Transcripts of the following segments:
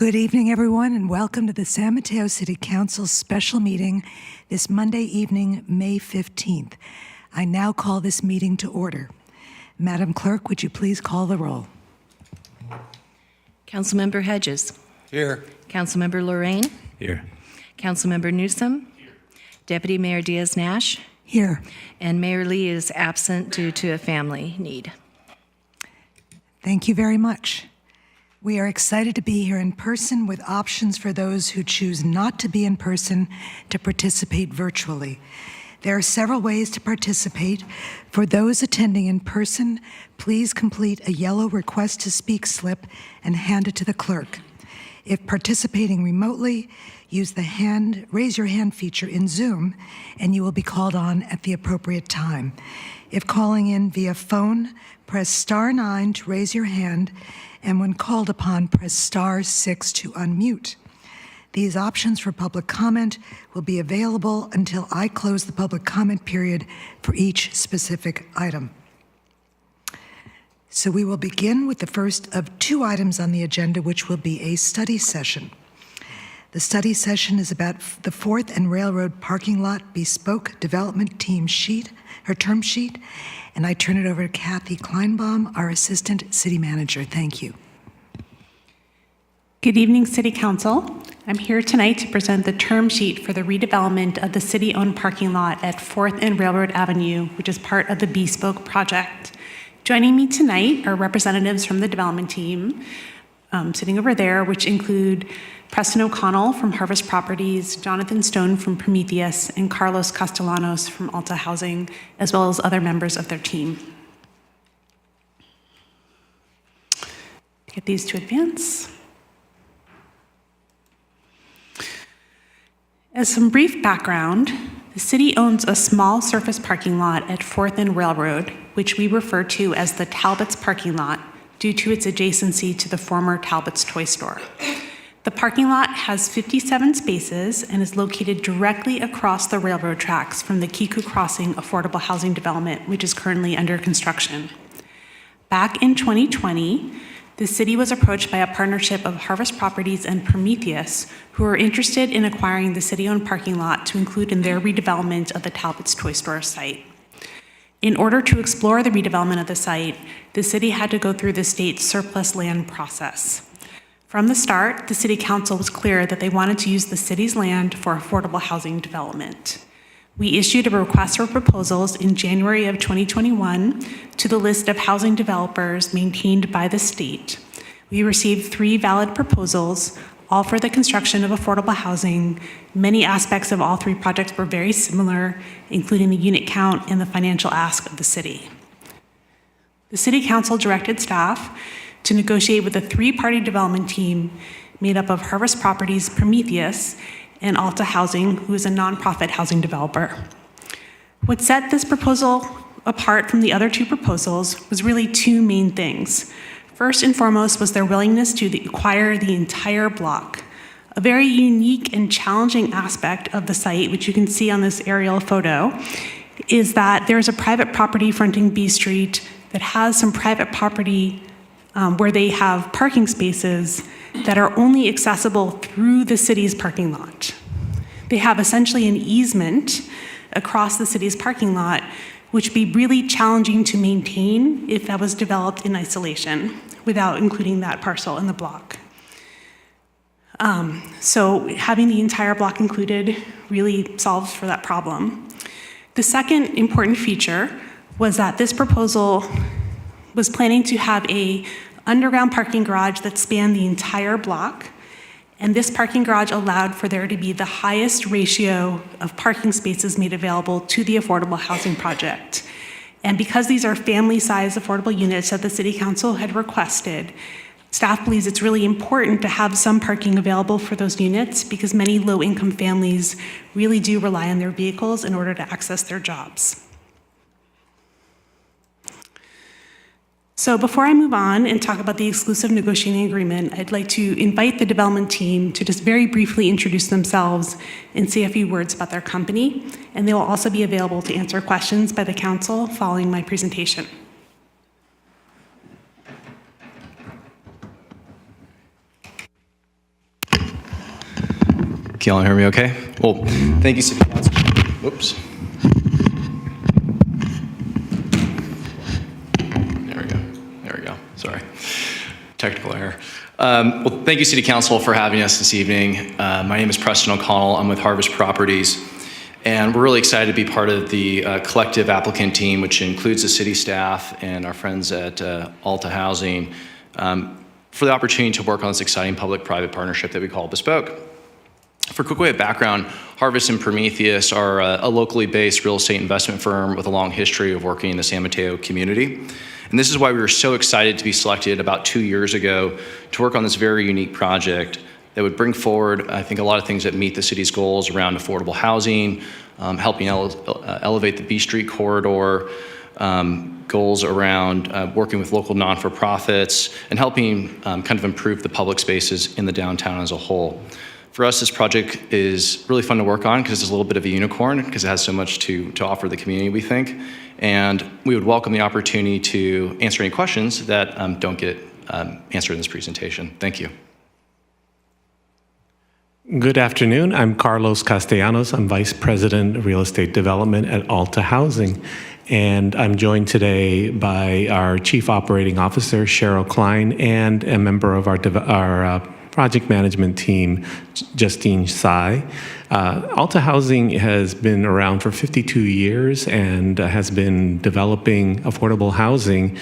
Good evening, everyone, and welcome to the San Mateo City Council's special meeting this Monday evening, May 15th. I now call this meeting to order. Madam Clerk, would you please call the roll? Councilmember Hedges. Here. Councilmember Lorraine. Here. Councilmember Newsom. Here. Deputy Mayor Diaz-Nash. Here. And Mayor Lee is absent due to a family need. Thank you very much. We are excited to be here in person with options for those who choose not to be in person to participate virtually. There are several ways to participate. For those attending in person, please complete a yellow request to speak slip and hand it to the clerk. If participating remotely, use the raise your hand feature in Zoom and you will be called on at the appropriate time. If calling in via phone, press *9 to raise your hand, and when called upon, press *6 to unmute. These options for public comment will be available until I close the public comment period for each specific item. So we will begin with the first of two items on the agenda, which will be a study session. The study session is about the 4th and Railroad Parking Lot Bespoke Development Team term sheet, and I turn it over to Kathy Kleinbaum, our Assistant City Manager. Thank you. Good evening, City Council. I'm here tonight to present the term sheet for the redevelopment of the city-owned parking lot at 4th and Railroad Avenue, which is part of the Bespoke project. Joining me tonight are representatives from the development team, sitting over there, which include Preston O'Connell from Harvest Properties, Jonathan Stone from Prometheus, and Carlos Castellanos from Alta Housing, as well as other members of their team. Get these to advance. As some brief background, the city owns a small surface parking lot at 4th and Railroad, which we refer to as the Talbot's parking lot due to its adjacency to the former Talbot's toy store. The parking lot has 57 spaces and is located directly across the railroad tracks from the Kiku Crossing affordable housing development, which is currently under construction. Back in 2020, the city was approached by a partnership of Harvest Properties and Prometheus, who were interested in acquiring the city-owned parking lot to include in their redevelopment of the Talbot's Toy Store site. In order to explore the redevelopment of the site, the city had to go through the state's surplus land process. From the start, the City Council was clear that they wanted to use the city's land for affordable housing development. We issued a request for proposals in January of 2021 to the list of housing developers maintained by the state. We received 3 valid proposals, all for the construction of affordable housing. Many aspects of all 3 projects were very similar, including the unit count and the financial ask of the city. The City Council directed staff to negotiate with a 3-party development team made up of Harvest Properties, Prometheus, and Alta Housing, who is a nonprofit housing developer. What set this proposal apart from the other 2 proposals was really 2 main things. First and foremost was their willingness to acquire the entire block. A very unique and challenging aspect of the site, which you can see on this aerial photo, is that there's a private property fronting B Street that has some private property where they have parking spaces that are only accessible through the city's parking lot. They have essentially an easement across the city's parking lot, which would be really challenging to maintain if that was developed in isolation without including that parcel in the block. So having the entire block included really solves for that problem. The second important feature was that this proposal was planning to have a underground parking garage that spanned the entire block, and this parking garage allowed for there to be the highest ratio of parking spaces made available to the affordable housing project. And because these are family-sized affordable units that the City Council had requested, staff believes it's really important to have some parking available for those units because many low-income families really do rely on their vehicles in order to access their jobs. So before I move on and talk about the exclusive negotiating agreement, I'd like to invite the development team to just very briefly introduce themselves and say a few words about their company, and they will also be available to answer questions by the council following my presentation. Can y'all hear me okay? Well, thank you, City Council. Whoops. There we go. Sorry. Technical error. Well, thank you, City Council, for having us this evening. My name is Preston O'Connell. I'm with Harvest Properties. And we're really excited to be part of the collective applicant team, which includes the city staff and our friends at Alta Housing, for the opportunity to work on this exciting public-private partnership that we call Bespoke. For a quick way of background, Harvest and Prometheus are a locally based real estate investment firm with a long history of working in the San Mateo community. And this is why we were so excited to be selected about 2 years ago to work on this very unique project that would bring forward, I think, a lot of things that meet the city's goals around affordable housing, helping elevate the B Street corridor, goals around working with local non-for-profits, and helping kind of improve the public spaces in the downtown as a whole. For us, this project is really fun to work on because it's a little bit of a unicorn because it has so much to offer the community, we think. And we would welcome the opportunity to answer any questions that don't get answered in this presentation. Thank you. Good afternoon. I'm Carlos Castellanos. I'm Vice President of Real Estate Development at Alta Housing. And I'm joined today by our Chief Operating Officer, Cheryl Klein, and a member of our project management team, Justine Tsai. Alta Housing has been around for 52 years and has been developing affordable housing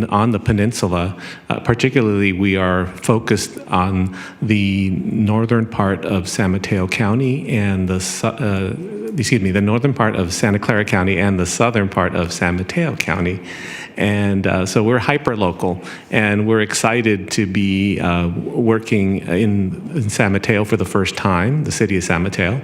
on the peninsula. Particularly, we are focused on the northern part of San Mateo County and the northern part of Santa Clara County and the southern part of San Mateo County. And so we're hyper-local, and we're excited to be working in San Mateo for the first time, the city of San Mateo.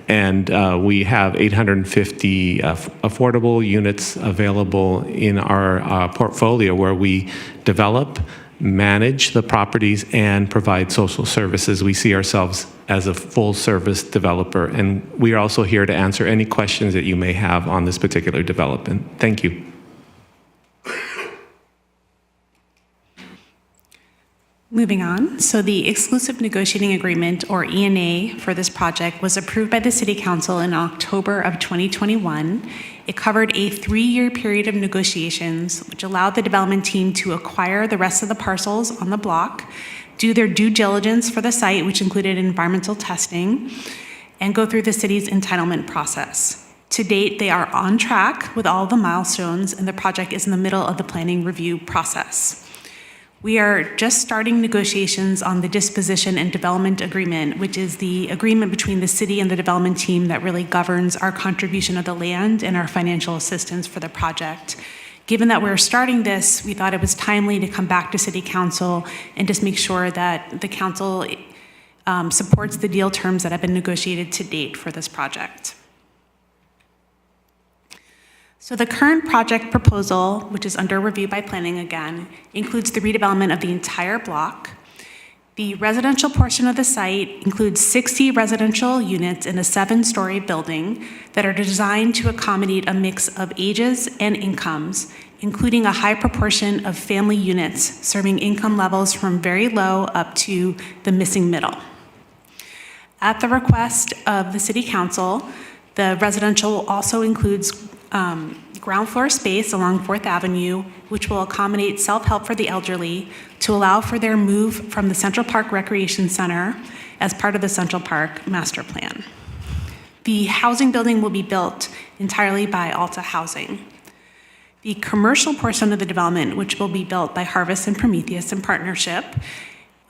And we have 850 affordable units available in our portfolio where we develop, manage the properties, and provide social services. We see ourselves as a full-service developer, and we are also here to answer any questions that you may have on this particular development. Thank you. Moving on, so the exclusive negotiating agreement, or ENA, for this project was approved by the City Council in October of 2021. It covered a 3-year period of negotiations, which allowed the development team to acquire the rest of the parcels on the block, do their due diligence for the site, which included environmental testing, and go through the city's entitlement process. To date, they are on track with all the milestones, and the project is in the middle of the planning review process. We are just starting negotiations on the disposition and development agreement, which is the agreement between the city and the development team that really governs our contribution of the land and our financial assistance for the project. Given that we're starting this, we thought it was timely to come back to City Council and just make sure that the council supports the deal terms that have been negotiated to date for this project. So the current project proposal, which is under review by planning again, includes the redevelopment of the entire block. The residential portion of the site includes 60 residential units in a 7-story building that are designed to accommodate a mix of ages and incomes, including a high proportion of family units serving income levels from very low up to the missing middle. At the request of the City Council, the residential also includes ground floor space along 4th Avenue, which will accommodate self-help for the elderly to allow for their move from the Central Park Recreation Center as part of the Central Park Master Plan. The housing building will be built entirely by Alta Housing. The commercial portion of the development, which will be built by Harvest and Prometheus in partnership,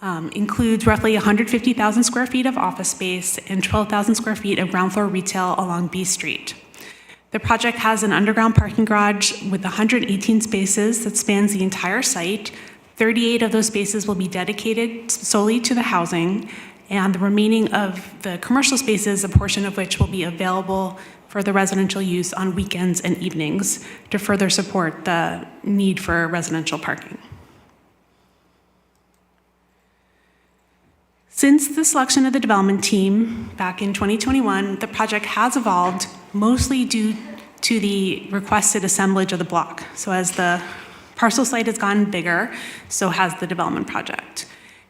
includes roughly 150,000 square feet of office space and 12,000 square feet of ground floor retail along B Street. The project has an underground parking garage with 118 spaces that spans the entire site. 38 of those spaces will be dedicated solely to the housing, and the remaining of the commercial spaces, a portion of which will be available for the residential use on weekends and evenings to further support the need for residential parking. Since the selection of the development team back in 2021, the project has evolved mostly due to the requested assemblage of the block. So as the parcel site has gotten bigger, so has the development project.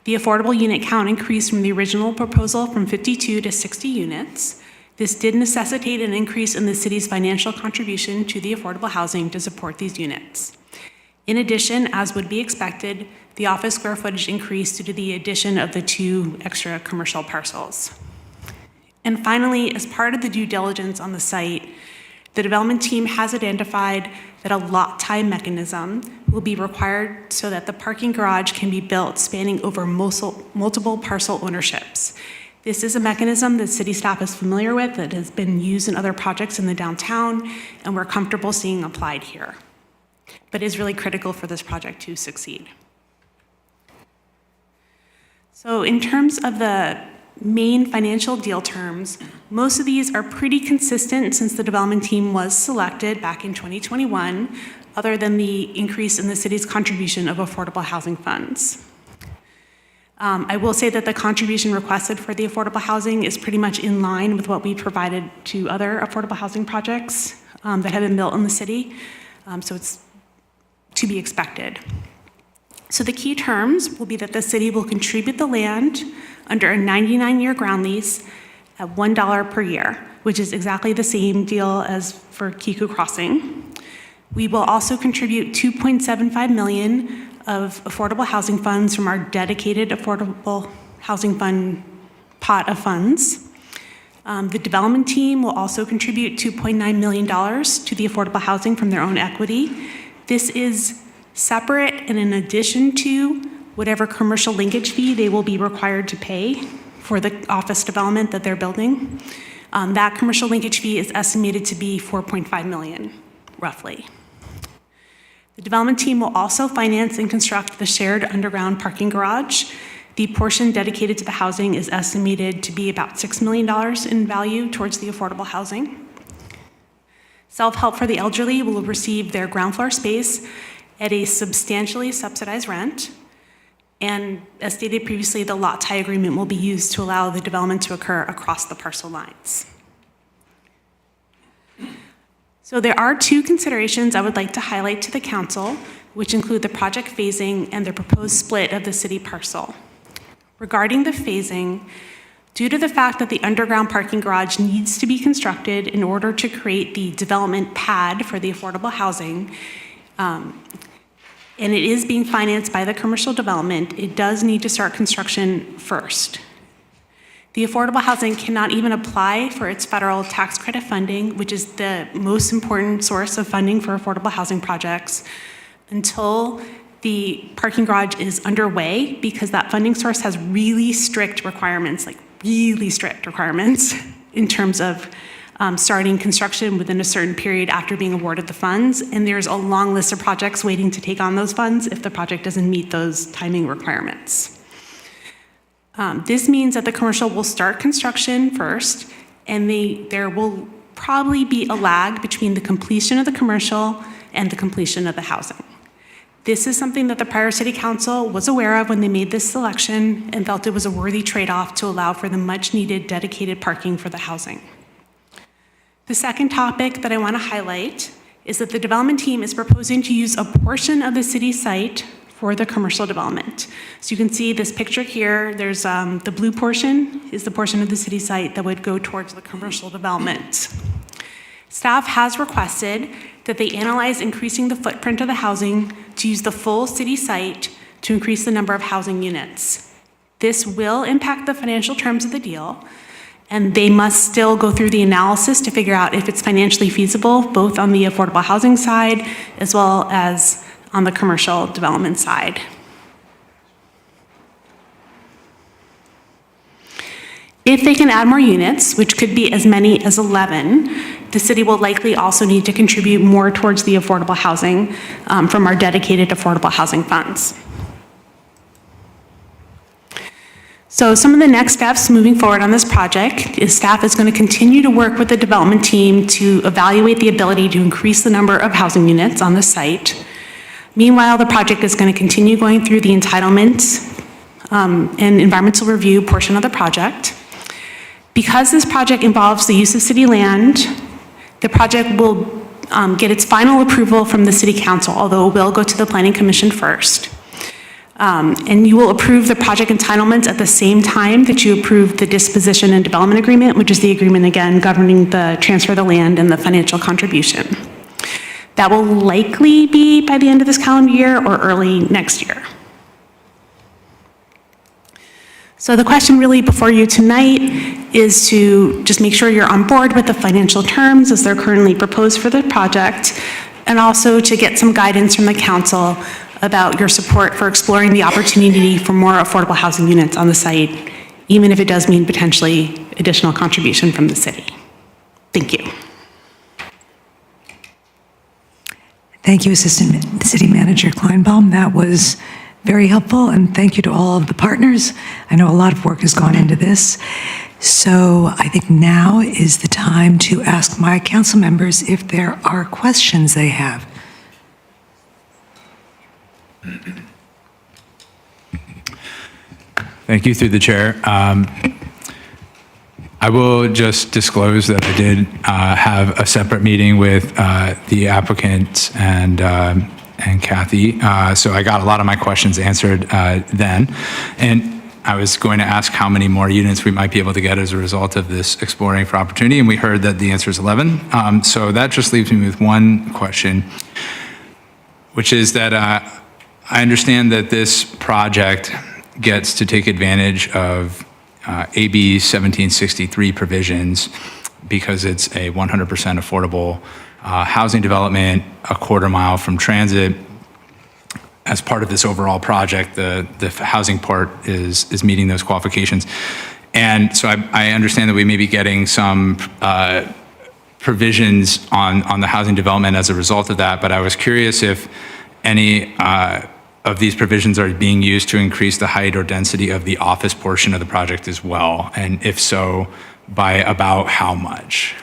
The affordable unit count increased from the original proposal from 52 to 60 units. This did necessitate an increase in the city's financial contribution to the affordable housing to support these units. In addition, as would be expected, the office square footage increased due to the addition of the 2 extra commercial parcels. And finally, as part of the due diligence on the site, the development team has identified that a lot time mechanism will be required so that the parking garage can be built spanning over multiple parcel ownerships. This is a mechanism that city staff is familiar with, that has been used in other projects in the downtown, and we're comfortable seeing applied here, but is really critical for this project to succeed. So in terms of the main financial deal terms, most of these are pretty consistent since the development team was selected back in 2021, other than the increase in the city's contribution of affordable housing funds. I will say that the contribution requested for the affordable housing is pretty much in line with what we provided to other affordable housing projects that have been built in the city, so it's to be expected. So the key terms will be that the city will contribute the land under a 99-year ground lease at $1 per year, which is exactly the same deal as for Kiku Crossing. We will also contribute $2.75 million of affordable housing funds from our dedicated affordable housing fund pot of funds. The development team will also contribute $2.9 million to the affordable housing from their own equity. This is separate and in addition to whatever commercial linkage fee they will be required to pay for the office development that they're building. That commercial linkage fee is estimated to be $4.5 million, roughly. The development team will also finance and construct the shared underground parking garage. The portion dedicated to the housing is estimated to be about $6 million in value towards the affordable housing. Self-help for the elderly will receive their ground floor space at a substantially subsidized rent. And as stated previously, the lot tie agreement will be used to allow the development to occur across the parcel lines. So there are 2 considerations I would like to highlight to the council, which include the project phasing and the proposed split of the city parcel. Regarding the phasing, due to the fact that the underground parking garage needs to be constructed in order to create the development pad for the affordable housing, and it is being financed by the commercial development, it does need to start construction first. The affordable housing cannot even apply for its federal tax credit funding, which is the most important source of funding for affordable housing projects, until the parking garage is underway, because that funding source has really strict requirements, in terms of starting construction within a certain period after being awarded the funds, and there's a long list of projects waiting to take on those funds if the project doesn't meet those timing requirements. This means that the commercial will start construction first, and there will probably be a lag between the completion of the commercial and the completion of the housing. This is something that the prior city council was aware of when they made this selection and felt it was a worthy trade-off to allow for the much-needed dedicated parking for the housing. The second topic that I want to highlight is that the development team is proposing to use a portion of the city site for the commercial development. So you can see this picture here, there's the blue portion is the portion of the city site that would go towards the commercial development. Staff has requested that they analyze increasing the footprint of the housing to use the full city site to increase the number of housing units. This will impact the financial terms of the deal, and they must still go through the analysis to figure out if it's financially feasible, both on the affordable housing side as well as on the commercial development side. If they can add more units, which could be as many as 11, the city will likely also need to contribute more towards the affordable housing from our dedicated affordable housing funds. So some of the next steps moving forward on this project is staff is going to continue to work with the development team to evaluate the ability to increase the number of housing units on the site. Meanwhile, the project is going to continue going through the entitlements and environmental review portion of the project. Because this project involves the use of city land, the project will get its final approval from the city council, although it will go to the planning commission first. And you will approve the project entitlements at the same time that you approve the disposition and development agreement, which is the agreement, again, governing the transfer of the land and the financial contribution. That will likely be by the end of this calendar year or early next year. So the question really before you tonight is to just make sure you're on board with the financial terms as they're currently proposed for the project, and also to get some guidance from the council about your support for exploring the opportunity for more affordable housing units on the site, even if it does mean potentially additional contribution from the city. Thank you. Thank you, Assistant City Manager Kleinbaum. That was very helpful, and thank you to all of the partners. I know a lot of work has gone into this. So I think now is the time to ask my council members if there are questions they have. Thank you, through the chair. I will just disclose that I did have a separate meeting with the applicants and Kathy. So I got a lot of my questions answered then. And I was going to ask how many more units we might be able to get as a result of this exploring for opportunity, and we heard that the answer is 11. So that just leaves me with one question, which is that I understand that this project gets to take advantage of AB 1763 provisions because it's a 100% affordable housing development a quarter mile from transit. As part of this overall project, the housing part is meeting those qualifications. And so I understand that we may be getting some provisions on the housing development as a result of that, but I was curious if any of these provisions are being used to increase the height or density of the office portion of the project as well, and if so, by about how much?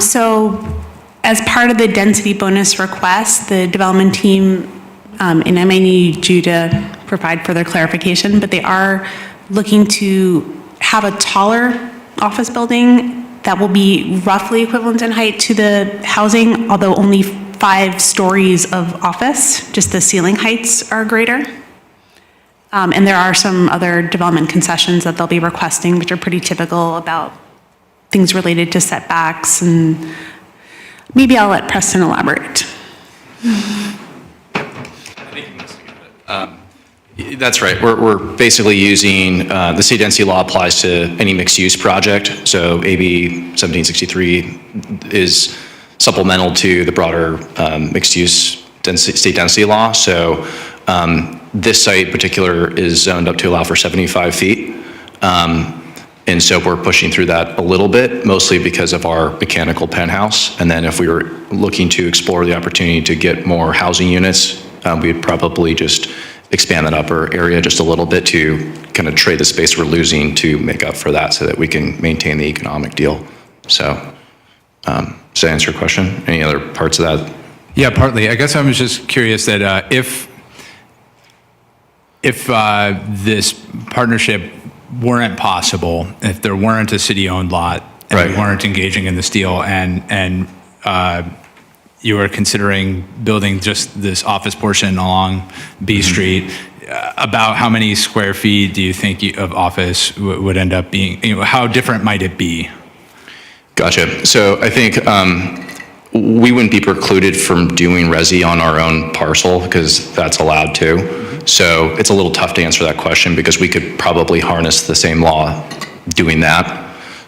So as part of the density bonus request, the development team, and I may need you to provide further clarification, but they are looking to have a taller office building that will be roughly equivalent in height to the housing, although only 5 stories of office, just the ceiling heights are greater. And there are some other development concessions that they'll be requesting, which are pretty typical about things related to setbacks, and maybe I'll let Preston elaborate. That's right. We're basically using, the city density law applies to any mixed-use project. So AB 1763 is supplemental to the broader mixed-use state density law. So this site in particular is zoned up to allow for 75 feet. And so we're pushing through that a little bit, mostly because of our mechanical penthouse. And then if we were looking to explore the opportunity to get more housing units, we'd probably just expand that upper area just a little bit to kind of trade the space we're losing to make up for that so that we can maintain the economic deal. So, does that answer your question? Any other parts of that? Yeah, partly. I guess I was just curious that if this partnership weren't possible, if there weren't a city-owned lot and Right. we weren't engaging in this deal, and you were considering building just this office portion along B Street, about how many square feet do you think of office would end up being? How different might it be? Gotcha. So I think we wouldn't be precluded from doing resi on our own parcel because that's allowed to. So it's a little tough to answer that question because we could probably harness the same law doing that.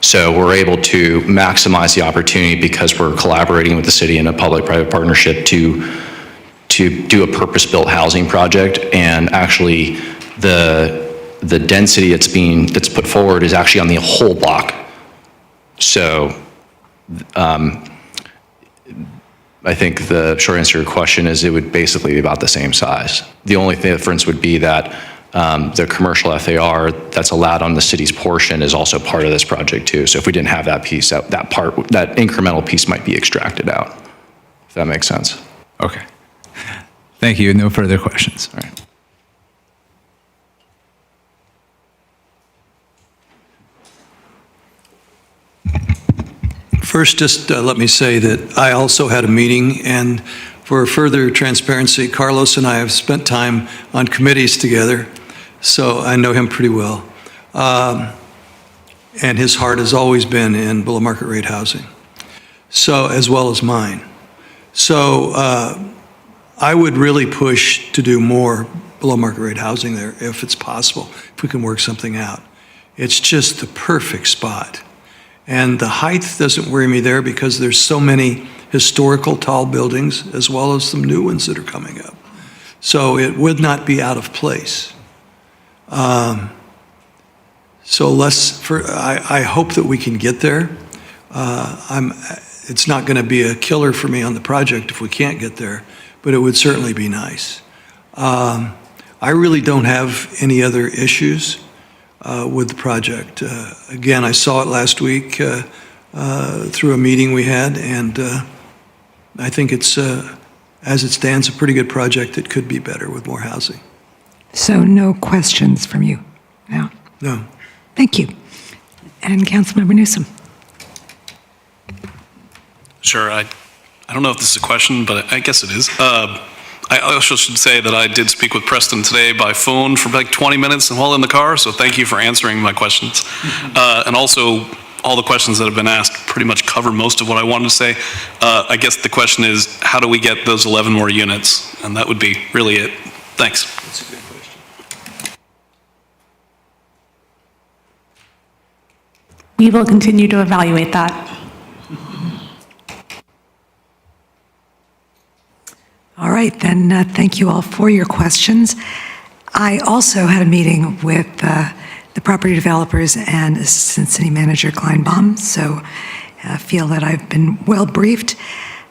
So we're able to maximize the opportunity because we're collaborating with the city in a public-private partnership to do a purpose-built housing project. And actually the density that's put forward is actually on the whole block. So I think the short answer to your question is it would basically be about the same size. The only difference would be that the commercial FAR that's allowed on the city's portion is also part of this project too. So if we didn't have that piece, that incremental piece might be extracted out, if that makes sense. Okay. Thank you. No further questions. All right. First, just let me say that I also had a meeting, and For further transparency, Carlos and I have spent time on committees together, so I know him pretty well. And his heart has always been in below market rate housing, so as well as mine. So I would really push to do more below market rate housing there if it's possible, if we can work something out. It's just the perfect spot. And the height doesn't worry me there because there's so many historical tall buildings as well as some new ones that are coming up. So it would not be out of place. I hope that we can get there. It's not going to be a killer for me on the project if we can't get there, but it would certainly be nice. I really don't have any other issues with the project. Again, I saw it last week through a meeting we had, and I think it's, as it stands, a pretty good project. It could be better with more housing. So no questions from you now? No. Thank you. And Councilmember Newsom. Sure. I don't know if this is a question, but I guess it is. I also should say that I did speak with Preston today by phone for like 20 minutes while in the car, so thank you for answering my questions. And also, all the questions that have been asked pretty much cover most of what I wanted to say. I guess the question is, how do we get those 11 more units? And that would be really it. Thanks. That's a good question. We will continue to evaluate that. All right, then, thank you all for your questions. I also had a meeting with the property developers and Assistant City Manager Kleinbaum, so I feel that I've been well briefed.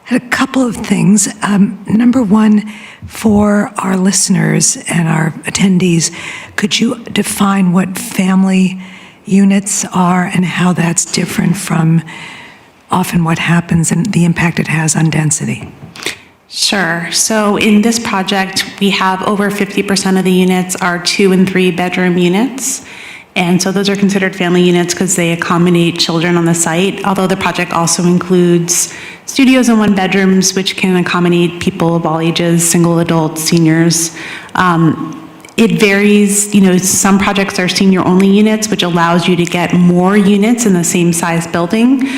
Had a couple of things. Number one, for our listeners and our attendees, could you define what family units are and how that's different from often what happens and the impact it has on density? Sure. So in this project, we have over 50% of the units are 2 and 3 bedroom units. And so those are considered family units because they accommodate children on the site, although the project also includes studios and 1 bedrooms, which can accommodate people of all ages, single adults, seniors. It varies, some projects are senior-only units, which allows you to get more units in the same size building.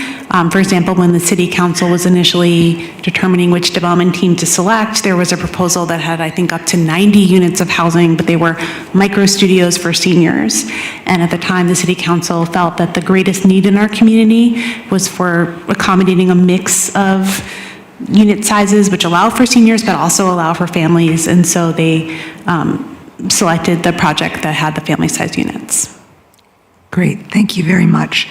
For example, when the city council was initially determining which development team to select, there was a proposal that had, I think, up to 90 units of housing, but they were micro studios for seniors. And at the time, the city council felt that the greatest need in our community was for accommodating a mix of unit sizes, which allow for seniors, but also allow for families. And so they selected the project that had the family-sized units. Great, thank you very much.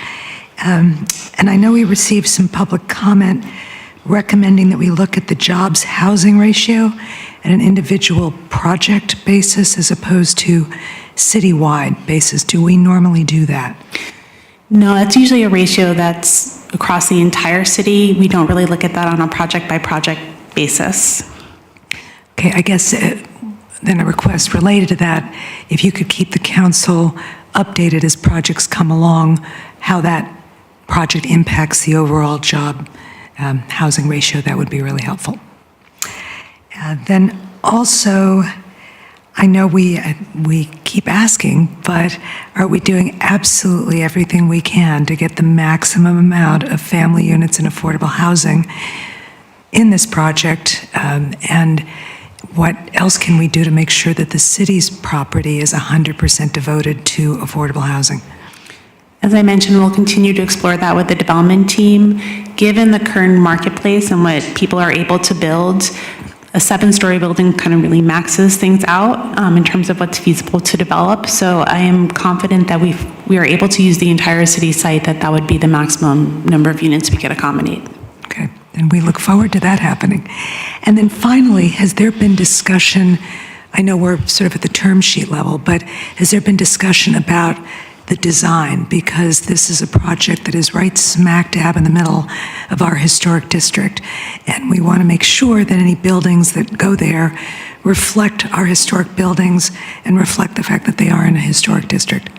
And I know we received some public comment recommending that we look at the jobs housing ratio at an individual project basis as opposed to citywide basis. Do we normally do that? No, that's usually a ratio that's across the entire city. We don't really look at that on a project-by-project basis. Okay, I guess then a request related to that, if you could keep the council updated as projects come along, how that project impacts the overall job housing ratio, that would be really helpful. Then also, I know we keep asking, but are we doing absolutely everything we can to get the maximum amount of family units and affordable housing in this project? And what else can we do to make sure that the city's property is 100% devoted to affordable housing? As I mentioned, we'll continue to explore that with the development team. Given the current marketplace and what people are able to build, a 7-story building kind of really maxes things out in terms of what's feasible to develop. So I am confident that we are able to use the entire city site, that would be the maximum number of units we could accommodate. Okay, and we look forward to that happening. And then finally, has there been discussion, I know we're sort of at the term sheet level, but has there been discussion about the design? Because this is a project that is right smack dab in the middle of our historic district, and we want to make sure that any buildings that go there reflect our historic buildings and reflect the fact that they are in a historic district.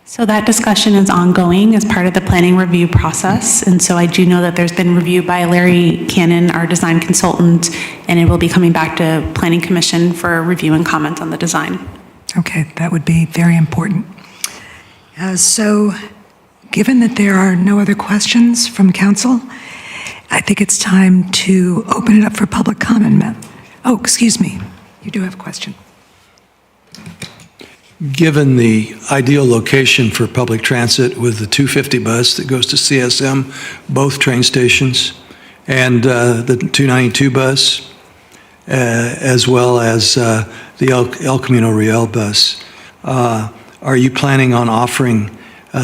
So that discussion is ongoing as part of the planning review process. And so I do know that there's been review by Larry Cannon, our design consultant, and it will be coming back to Planning Commission for review and comment on the design. Okay, that would be very important. So, given that there are no other questions from council, I think it's time to open it up for public comment. Oh, excuse me, you do have a question. Given the ideal location for public transit with the 250 bus that goes to CSM, both train stations, and the 292 bus, as well as the El Camino Real bus, are you planning on offering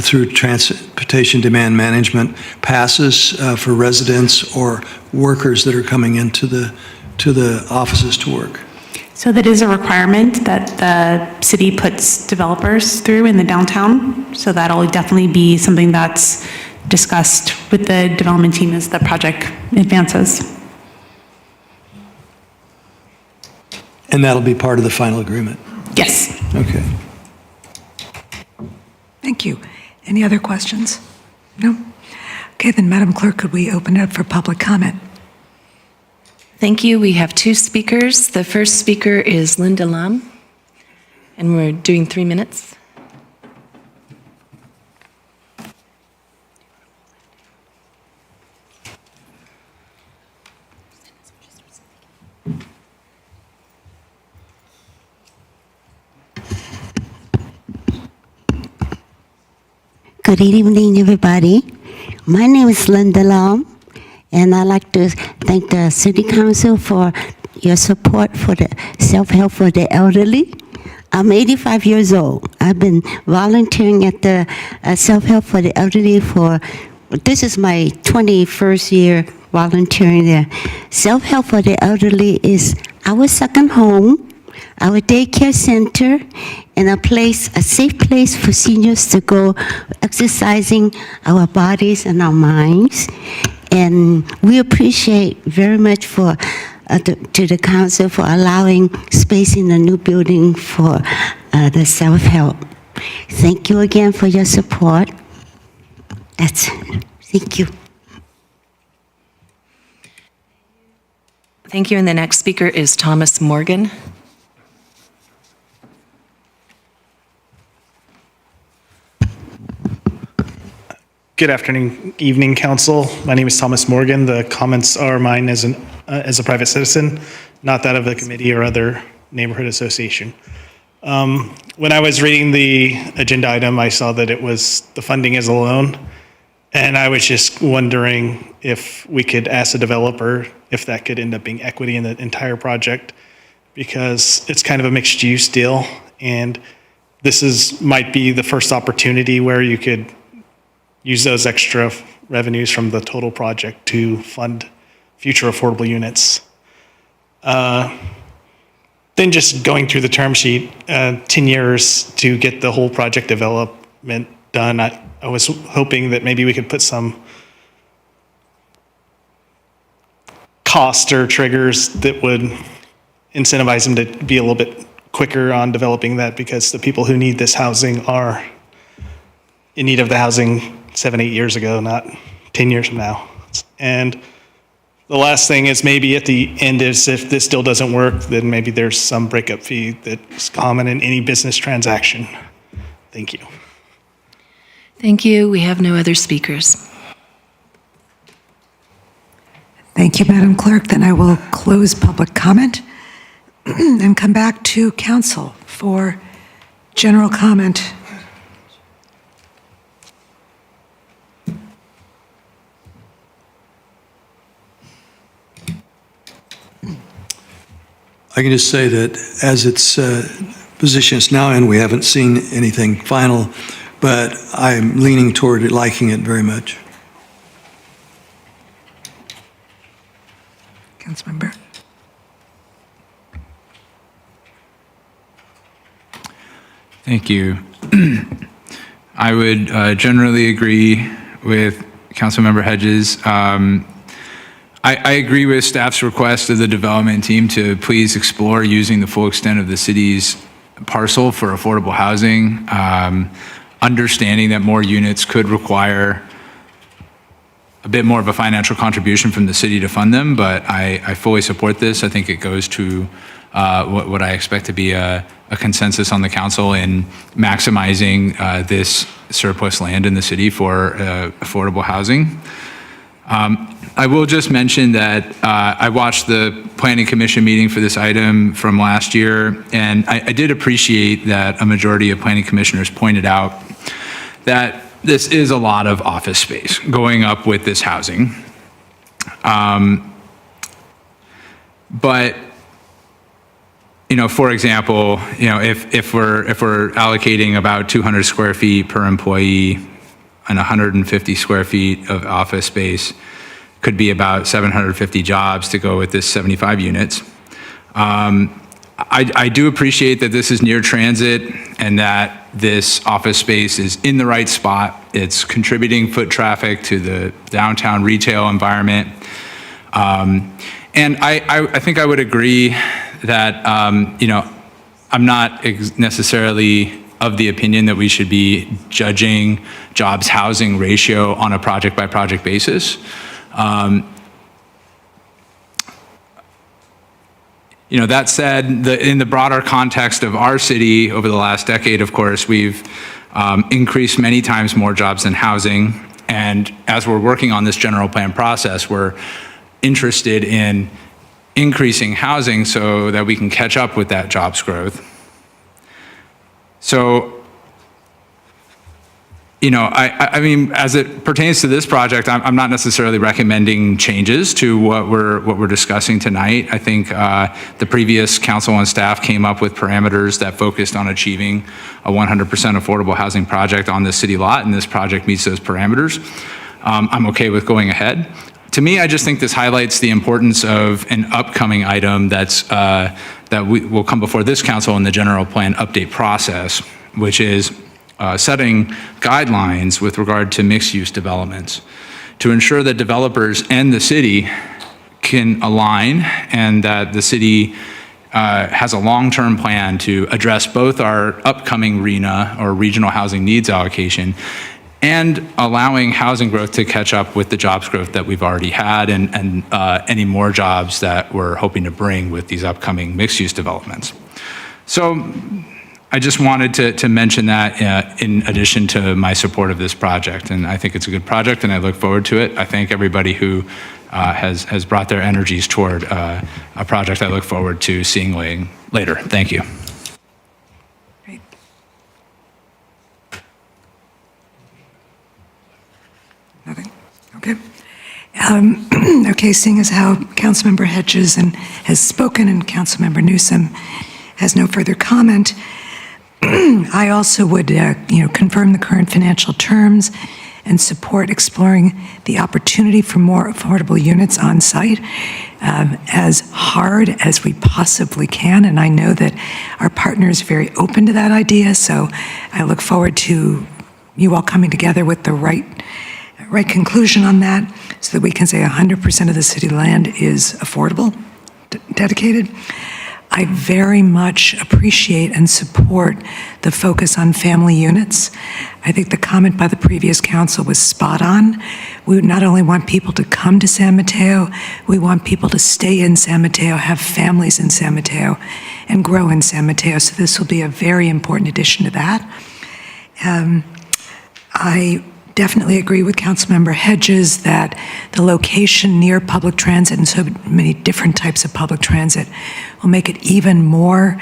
through transportation demand management passes for residents or workers that are coming into the offices to work? So that is a requirement that the city puts developers through in the downtown. So that'll definitely be something that's discussed with the development team as the project advances. And that'll be part of the final agreement? Yes. Okay. Thank you. Any other questions? No? Okay, then, Madam Clerk, could we open it up for public comment? Thank you. We have 2 speakers. The first speaker is Linda Lam, and we're doing 3 minutes. Good evening, everybody. My name is Linda Lam, and I'd like to thank the City Council for your support for the self-help for the elderly. I'm 85 years old. I've been volunteering at the self-help for the elderly this is my 21st year volunteering there. Self-help for the elderly is our second home, our daycare center, and a safe place for seniors to go exercising our bodies and our minds. And we appreciate very much to the council for allowing space in the new building for the self-help. Thank you again for your support. That's it. Thank you. Thank you. And the next speaker is Thomas Morgan. Good afternoon, evening, council. My name is Thomas Morgan. The comments are mine as a private citizen, not that of the committee or other neighborhood association. When I was reading the agenda item, I saw that it was the funding as a loan, and I was just wondering if we could ask the developer if that could end up being equity in the entire project, because it's kind of a mixed use deal, and this might be the first opportunity where you could use those extra revenues from the total project to fund future affordable units. Then just going through the term sheet, 10 years to get the whole project development done. I was hoping that maybe we could put some cost or triggers that would incentivize them to be a little bit quicker on developing that, because the people who need this housing are in need of the housing 7-8 years ago, not 10 years from now. And the last thing is maybe at the end is if this still doesn't work, then maybe there's some breakup fee that's common in any business transaction. Thank you. Thank you. We have no other speakers. Thank you, Madam Clerk. Then I will close public comment and come back to council for general comment. I can just say that as its position is now in, we haven't seen anything final, but I'm leaning toward liking it very much. Councilmember. Thank you. I would generally agree with Councilmember Hedges. I agree with staff's request of the development team to please explore using the full extent of the city's parcel for affordable housing. understanding that more units could require a bit more of a financial contribution from the city to fund them, but I fully support this. I think it goes to what I expect to be a consensus on the council in maximizing this surplus land in the city for affordable housing. I will just mention that I watched the Planning Commission meeting for this item from last year, and I did appreciate that a majority of planning commissioners pointed out that this is a lot of office space going up with this housing. But, you know, for example, you know, if we're allocating about 200 square feet per employee and 150 square feet of office space, could be about 750 jobs to go with this 75 units. I do appreciate that this is near transit and that this office space is in the right spot. It's contributing foot traffic to the downtown retail environment. And I think I would agree that, you know, I'm not necessarily of the opinion that we should be judging jobs housing ratio on a project by project basis. You know, that said, in the broader context of our city over the last decade, of course, we've increased many times more jobs than housing. And as we're working on this general plan process, we're interested in increasing housing so that we can catch up with that jobs growth. So, you know, I mean, as it pertains to this project, I'm not necessarily recommending changes to what we're discussing tonight. I think the previous council and staff came up with parameters that focused on achieving a 100% affordable housing project on this city lot, and this project meets those parameters. I'm okay with going ahead. To me, I just think this highlights the importance of an upcoming item that will come before this council in the general plan update process, which is setting guidelines with regard to mixed-use developments to ensure that developers and the city can align and that the city has a long-term plan to address both our upcoming RHNA, or Regional Housing Needs Allocation, and allowing housing growth to catch up with the jobs growth that we've already had and any more jobs that we're hoping to bring with these upcoming mixed-use developments. So I just wanted to mention that in addition to my support of this project. And I think it's a good project and I look forward to it. I thank everybody who has brought their energies toward a project I look forward to seeing later. Thank you. Great. Nothing? Okay. Okay, seeing as how Councilmember Hedges has spoken and Councilmember Newsom has no further comment, I also would, confirm the current financial terms and support exploring the opportunity for more affordable units on site as hard as we possibly can. And I know that our partner is very open to that idea. So I look forward to you all coming together with the right conclusion on that so that we can say 100% of the city land is affordable, dedicated. I very much appreciate and support the focus on family units. I think the comment by the previous council was spot on. We not only want people to come to San Mateo, we want people to stay in San Mateo, have families in San Mateo, and grow in San Mateo. So this will be a very important addition to that. I definitely agree with Councilmember Hedges that the location near public transit and so many different types of public transit will make it even more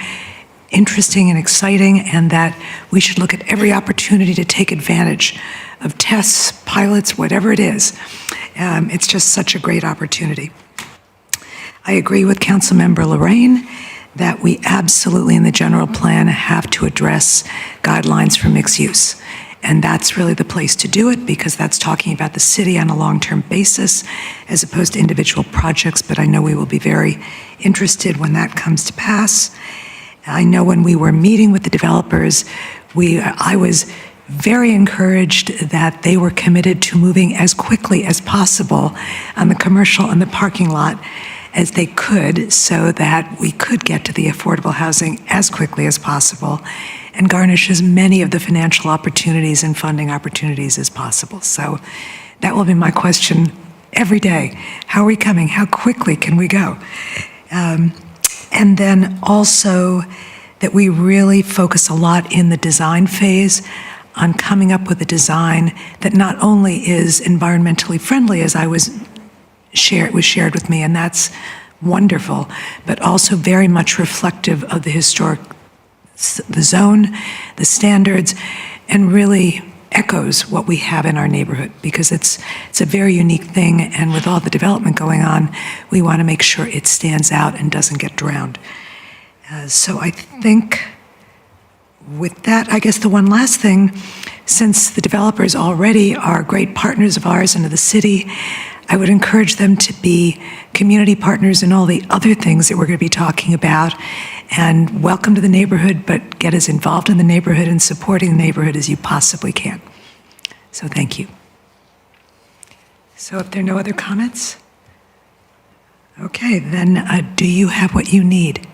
interesting and exciting, and that we should look at every opportunity to take advantage of tests, pilots, whatever it is. It's just such a great opportunity. I agree with Councilmember Lorraine that we absolutely in the general plan have to address guidelines for mixed use. And that's really the place to do it because that's talking about the city on a long-term basis as opposed to individual projects, but I know we will be very interested when that comes to pass. I know when we were meeting with the developers, I was very encouraged that they were committed to moving as quickly as possible on the commercial and the parking lot as they could so that we could get to the affordable housing as quickly as possible and garnish as many of the financial opportunities and funding opportunities as possible. So that will be my question every day. How are we coming? How quickly can we go? And then also that we really focus a lot in the design phase on coming up with a design that not only is environmentally friendly, as was shared with me, and that's wonderful, but also very much reflective of the historic, the zone, the standards, and really echoes what we have in our neighborhood, because it's a very unique thing, and with all the development going on, we want to make sure it stands out and doesn't get drowned. So I think with that, I guess the one last thing, since the developers already are great partners of ours and of the city, I would encourage them to be community partners in all the other things that we're going to be talking about, and welcome to the neighborhood, but get as involved in the neighborhood and supporting the neighborhood as you possibly can. So thank you. So if there are no other comments, okay, then do you have what you need?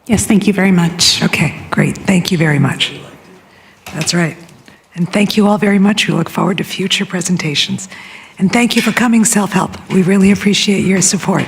Yes, thank you very much. Okay, great. Thank you very much. That's right. And thank you all very much. We look forward to future presentations. And thank you for coming, Self-Help. We really appreciate your support.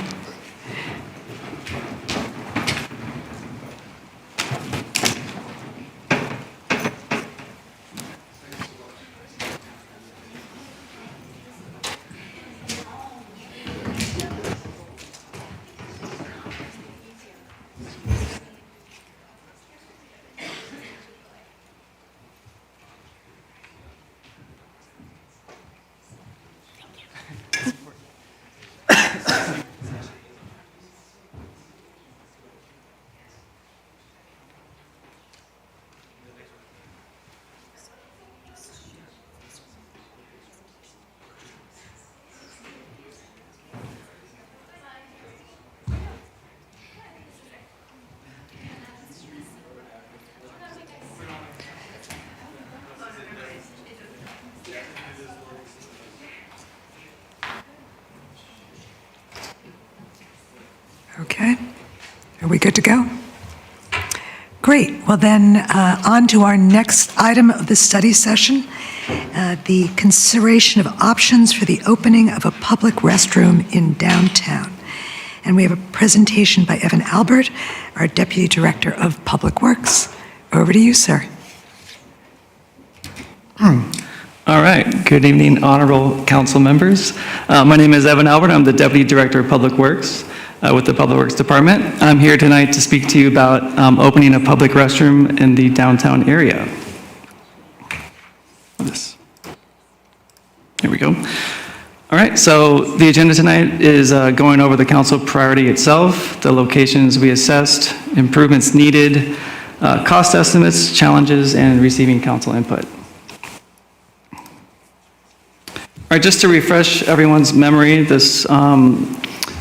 Okay, are we good to go? Great, well then, on to our next item of the study session, the consideration of options for the opening of a public restroom in downtown. And we have a presentation by Evan Albert, our Deputy Director of Public Works. Over to you, sir. All right, good evening, honorable council members. My name is Evan Albert, I'm the Deputy Director of Public Works with the Public Works Department. I'm here tonight to speak to you about opening a public restroom in the downtown area. Here we go. All right, so the agenda tonight is going over the council priority itself, the locations we assessed, improvements needed, cost estimates, challenges, and receiving council input. All right, just to refresh everyone's memory, this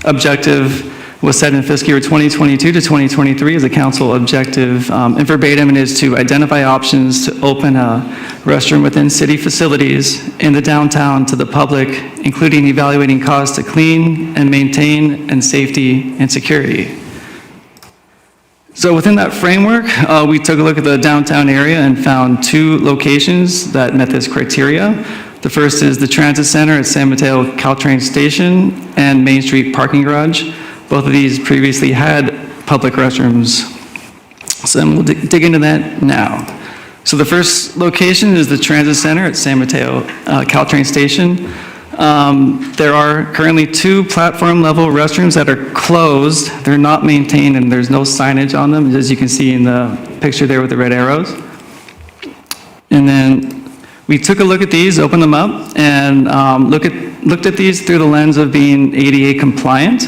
objective was set in fiscal year 2022 to 2023 as a council objective, and verbatim it is to identify options to open a restroom within city facilities in the downtown to the public, including evaluating costs to clean and maintain and safety and security. So within that framework, we took a look at the downtown area and found 2 locations that met this criteria. The first is the Transit Center at San Mateo Caltrain Station and Main Street Parking Garage. Both of these previously had public restrooms. So we'll dig into that now. So the first location is the Transit Center at San Mateo Caltrain Station. There are currently 2 platform level restrooms that are closed. They're not maintained and there's no signage on them, as you can see in the picture there with the red arrows. And then we took a look at these, opened them up, and looked at these through the lens of being ADA compliant.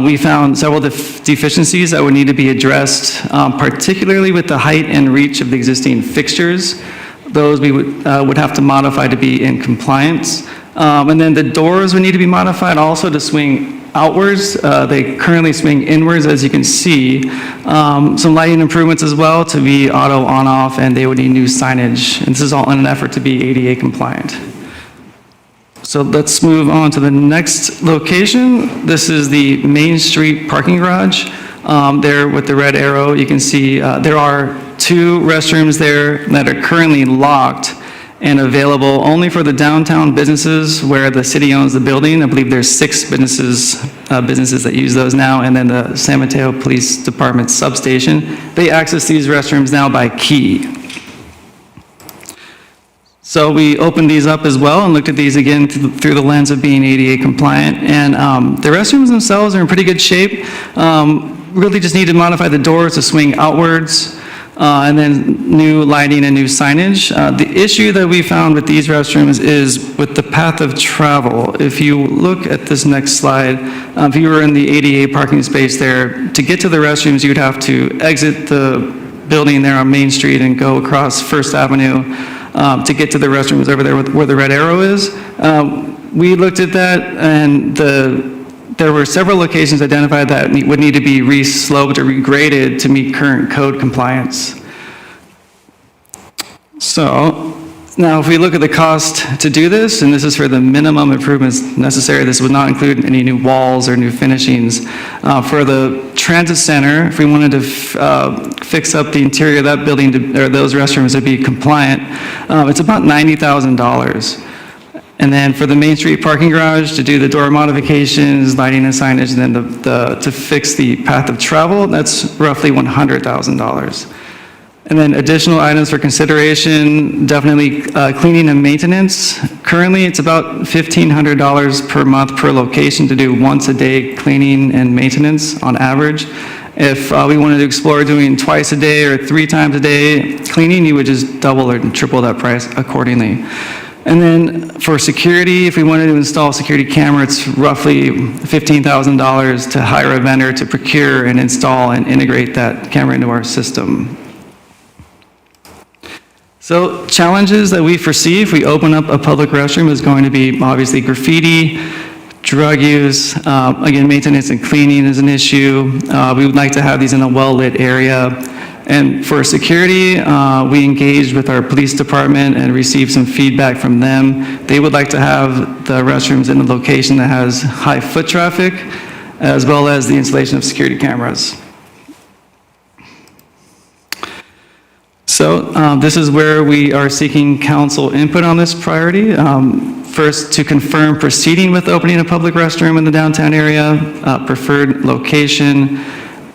We found several deficiencies that would need to be addressed, particularly with the height and reach of the existing fixtures. Those we would have to modify to be in compliance. And then the doors would need to be modified also to swing outwards. They currently swing inwards, as you can see. Some lighting improvements as well to be auto on-off, and they would need new signage. And this is all in an effort to be ADA compliant. So let's move on to the next location. This is the Main Street Parking Garage. There with the red arrow, you can see there are 2 2 restrooms there that are currently locked and available only for the downtown businesses where the city owns the building. I believe there's 6 businesses that use those now, and then the San Mateo Police Department substation. They access these restrooms now by key. So we opened these up as well and looked at these again through the lens of being ADA compliant. And the restrooms themselves are in pretty good shape. Really just need to modify the doors to swing outwards, and then new lighting and new signage. The issue that we found with these restrooms is with the path of travel. If you look at this next slide, if you were in the ADA parking space there, to get to the restrooms, you'd have to exit the building there on Main Street and go across First Avenue to get to the restrooms over there where the red arrow is. We looked at that, and there were several locations identified that would need to be re-sloped or regraded to meet current code compliance. So now if we look at the cost to do this, and this is for the minimum improvements necessary, this would not include any new walls or new finishings. For the transit center, if we wanted to fix up the interior of that building or those restrooms to be compliant, it's about $90,000. And then for the Main Street parking garage, to do the door modifications, lighting and signage, and then to fix the path of travel, that's roughly $100,000. And then additional items for consideration, definitely cleaning and maintenance. Currently, it's about $1,500 per month per location to do once a day cleaning and maintenance on average. If we wanted to explore doing twice a day or 3 times a day cleaning, you would just double or triple that price accordingly. And then for security, if we wanted to install a security camera, it's roughly $15,000 to hire a vendor to procure and install and integrate that camera into our system. So challenges that we foresee if we open up a public restroom is going to be obviously graffiti, drug use, again, maintenance and cleaning is an issue. We would like to have these in a well-lit area. And for security, we engaged with our police department and received some feedback from them. They would like to have the restrooms in a location that has high foot traffic, as well as the installation of security cameras. So this is where we are seeking council input on this priority. First, to confirm proceeding with opening a public restroom in the downtown area, preferred location,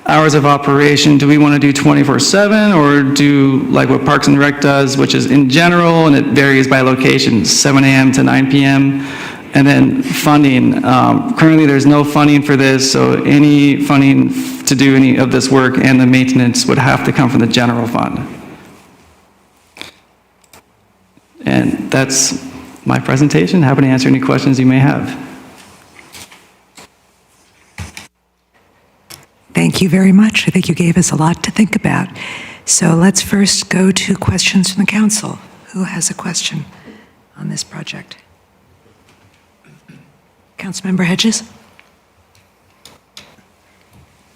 hours of operation. Do we want to do 24/7 or do like what Parks and Rec does, which is in general, and it varies by location, 7 a.m. to 9 p.m. And then funding. Currently, there's no funding for this, so any funding to do any of this work and the maintenance would have to come from the general fund. And that's my presentation. Happy to answer any questions you may have. Thank you very much. I think you gave us a lot to think about. So let's first go to questions from the council. Who has a question on this project? Councilmember Hedges?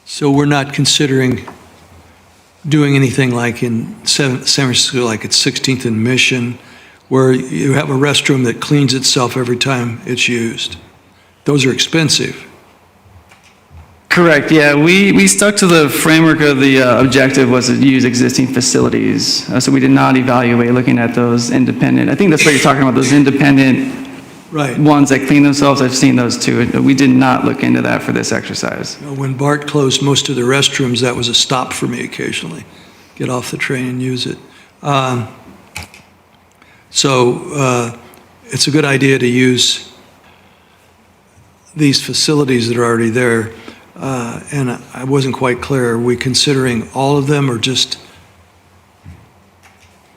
So we're not considering doing anything like in San Francisco, like at 16th and Mission, where you have a restroom that cleans itself every time it's used. Those are expensive. Correct, yeah. We stuck to the framework of the objective was to use existing facilities. So we did not evaluate looking at those independent. I think that's what you're talking about, those independent Right. ones that clean themselves. I've seen those too. We did not look into that for this exercise. When BART closed most of the restrooms, that was a stop for me occasionally. Get off the train and use it. So it's a good idea to use these facilities that are already there. And I wasn't quite clear, are we considering all of them or just?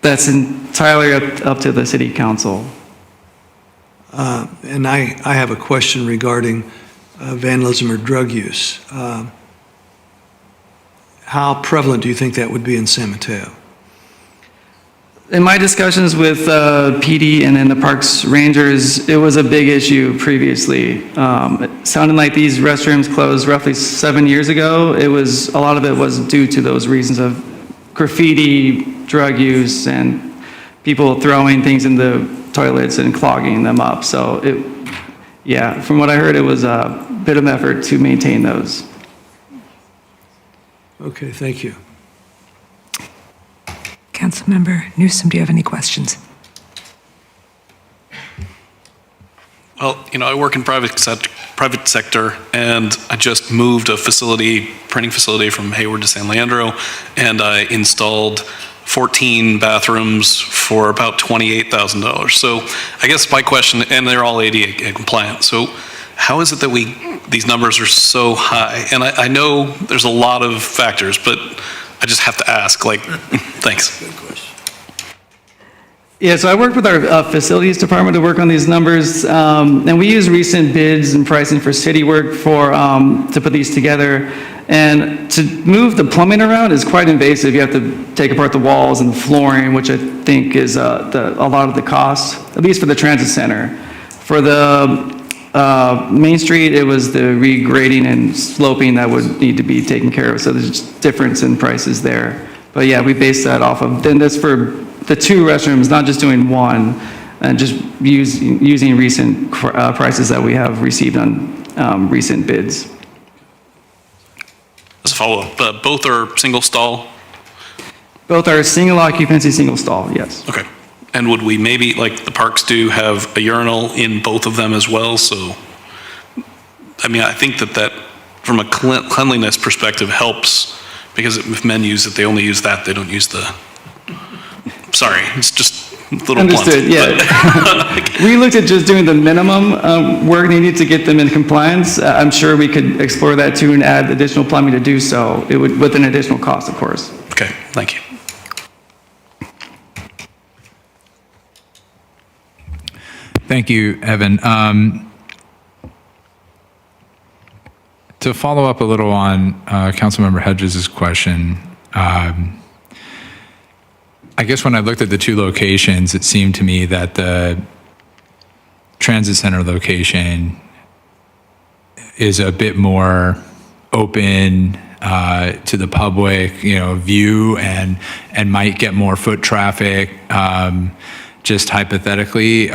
That's entirely up to the city council. And I have a question regarding vandalism or drug use. How prevalent do you think that would be in San Mateo? In my discussions with PD and then the Parks Rangers, it was a big issue previously. It sounded like these restrooms closed roughly 7 years ago. A lot of it was due to those reasons of graffiti, drug use, and people throwing things in the toilets and clogging them up. So yeah, from what I heard, it was a bit of effort to maintain those. Okay, thank you. Councilmember Newsom, do you have any questions? Well, I work in private sector, and I just moved a printing facility from Hayward to San Leandro, and I installed 14 bathrooms for about $28,000. So I guess my question, and they're all ADA compliant, so how is it that these numbers are so high? And I know there's a lot of factors, but I just have to ask, thanks. Yeah, so I worked with our facilities department to work on these numbers, and we use recent bids and pricing for city work to put these together. And to move the plumbing around is quite invasive. You have to take apart the walls and the flooring, which I think is a lot of the cost, at least for the transit center. For the Main Street, it was the regrading and sloping that would need to be taken care of, so there's just difference in prices there. But yeah, we based that off of, then that's for the 2 restrooms, not just doing one, and just using recent prices that we have received on recent bids. As a follow-up, both are single stall? Both are single occupancy, single stall, yes. Okay. And would we maybe, like the parks do, have a urinal in both of them as well? So, I think that from a cleanliness perspective helps, because if men use it, they only use that, they don't use the, sorry, it's just a little Understood, blunt. Yeah. We looked at just doing the minimum work needed to get them in compliance. I'm sure we could explore that too and add additional plumbing to do so. It would, with an additional cost, of course. Okay, thank you. Thank you, Evan. To follow up a little on Councilmember Hedges' question, I guess when I looked at the 2 locations, it seemed to me that the transit center location is a bit more open to the public, view, and might get more foot traffic. Just hypothetically,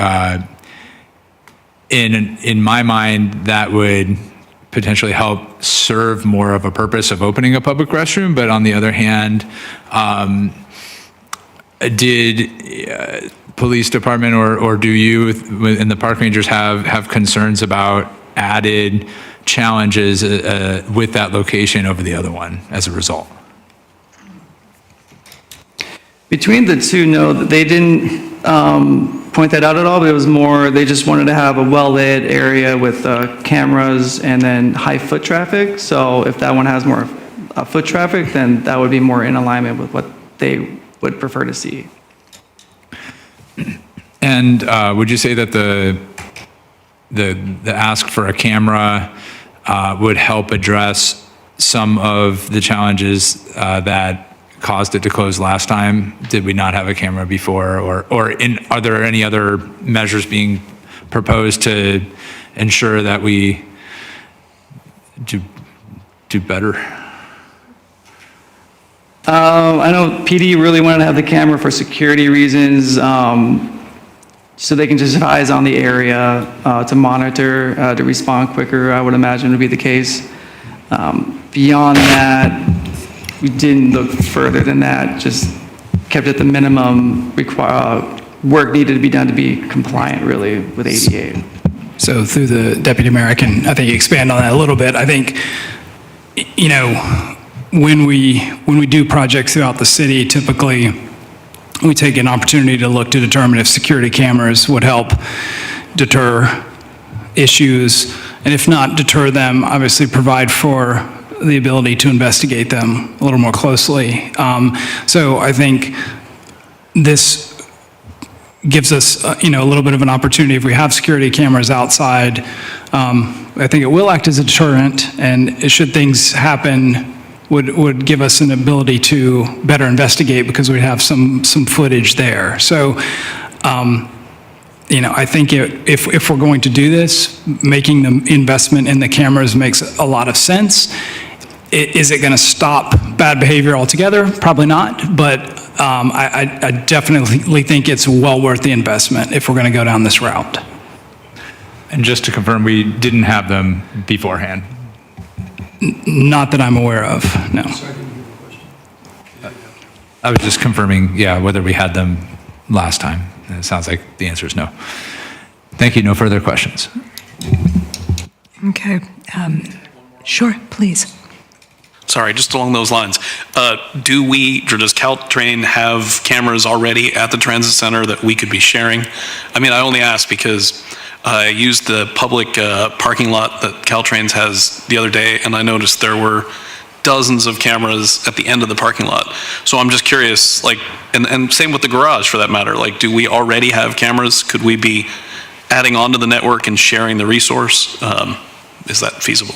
in my mind, that would potentially help serve more of a purpose of opening a public restroom. But on the other hand, did police department or do you and the park rangers have concerns about added challenges with that location over the other one as a result? Between the 2, no, they didn't point that out at all, but it was more, they just wanted to have a well-lit area with cameras and then high foot traffic. So if that one has more foot traffic, then that would be more in alignment with what they would prefer to see. And would you say that the ask for a camera would help address some of the challenges that caused it to close last time? Did we not have a camera before, or are there any other measures being proposed to ensure that we do better? I know PD really wanted to have the camera for security reasons, so they can just have eyes on the area to monitor, to respond quicker, I would imagine would be the case. Beyond that, we didn't look further than that, just kept at the minimum work needed to be done to be compliant, really, with ADA. So through the Deputy Mayor, I think expand on that a little bit. I think, when we do projects throughout the city, typically we take an opportunity to look to determine if security cameras would help deter issues, and if not deter them, obviously provide for the ability to investigate them a little more closely. So I think this gives us, a little bit of an opportunity. If we have security cameras outside, I think it will act as a deterrent, and should things happen, would give us an ability to better investigate because we have some footage there. So, I think if we're going to do this, making the investment in the cameras makes a lot of sense. Is it going to stop bad behavior altogether? Probably not, but I definitely think it's well worth the investment if we're going to go down this route. And just to confirm, we didn't have them beforehand? Not that I'm aware of, no. I was just confirming, yeah, whether we had them last time. And it sounds like the answer is no. Thank you. No further questions. Okay. Sure, please. Sorry, just along those lines. Does Caltrain have cameras already at the transit center that we could be sharing? I mean, I only ask because I used the public parking lot that Caltrain's has the other day, and I noticed there were dozens of cameras at the end of the parking lot. So I'm just curious, like, and same with the garage for that matter, like, do we already have cameras? Could we be adding on to the network and sharing the resource? Is that feasible?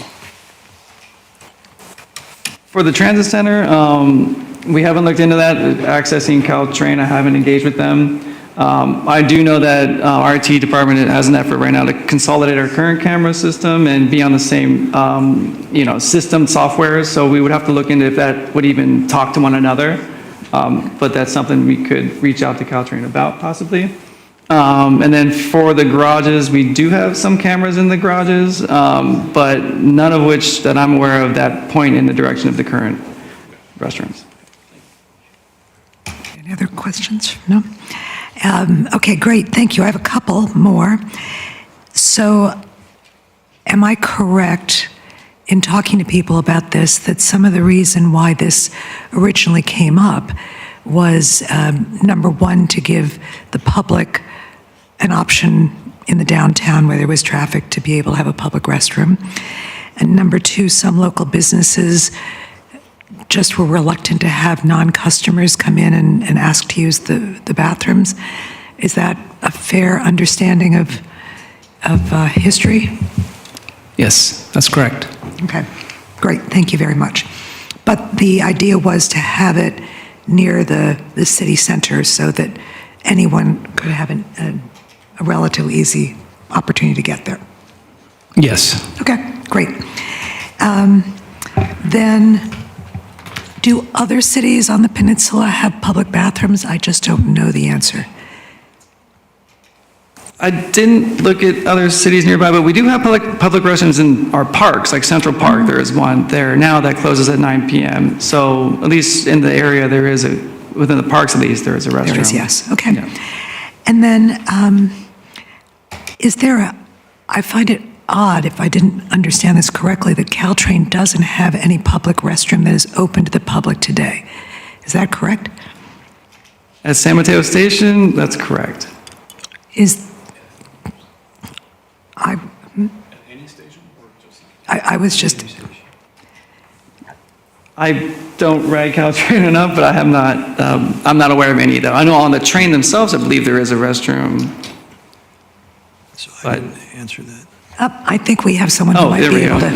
For the transit center, we haven't looked into that, accessing Caltrain. I haven't engaged with them. I do know that our IT department has an effort right now to consolidate our current camera system and be on the same, system software. So we would have to look into if that would even talk to one another. But that's something we could reach out to Caltrain about possibly. And then for the garages, we do have some cameras in the garages, but none of which that I'm aware of that point in the direction of the current restrooms. Any other questions? No? Okay, great. Thank you. I have a couple more. So am I correct in talking to people about this, that some of the reason why this originally came up was, number one, to give the public an option in the downtown where there was traffic to be able to have a public restroom. And number two, some local businesses just were reluctant to have non-customers come in and ask to use the bathrooms. Is that a fair understanding of history? Yes, that's correct. Okay, great, thank you very much. But the idea was to have it near the city center so that anyone could have a relatively easy opportunity to get there. Yes. Okay, great. Then, do other cities on the peninsula have public bathrooms? I just don't know the answer. I didn't look at other cities nearby, but we do have public restrooms in our parks, like Central Park. There is one there now that closes at 9 p.m. So at least in the area, there is within the parks at least, there is a restroom. There is, yes, okay. Yeah. And then, I find it odd, if I didn't understand this correctly, that Caltrain doesn't have any public restroom that is open to the public today. Is that correct? At San Mateo Station, that's correct. I was just, I don't ride Caltrain enough, but I'm not aware of any though. I know on the train themselves, I believe there is a restroom. So I didn't answer that. I think we have someone who Oh, might there be we able go. to.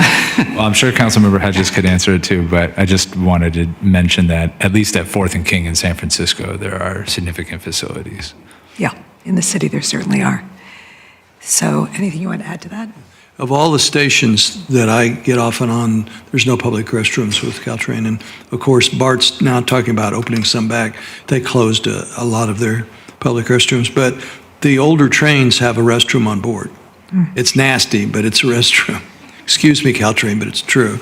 Well, I'm sure Councilmember Hedges could answer it too, but I just wanted to mention that at least at 4th and King in San Francisco, there are significant facilities. Yeah, in the city there certainly are. So anything you want to add to that? Of all the stations that I get off and on, there's no public restrooms with Caltrain. And of course, BART's now talking about opening some back. They closed a lot of their public restrooms, but the older trains have a restroom on board. It's nasty, but it's a restroom. Excuse me, Caltrain, but it's true.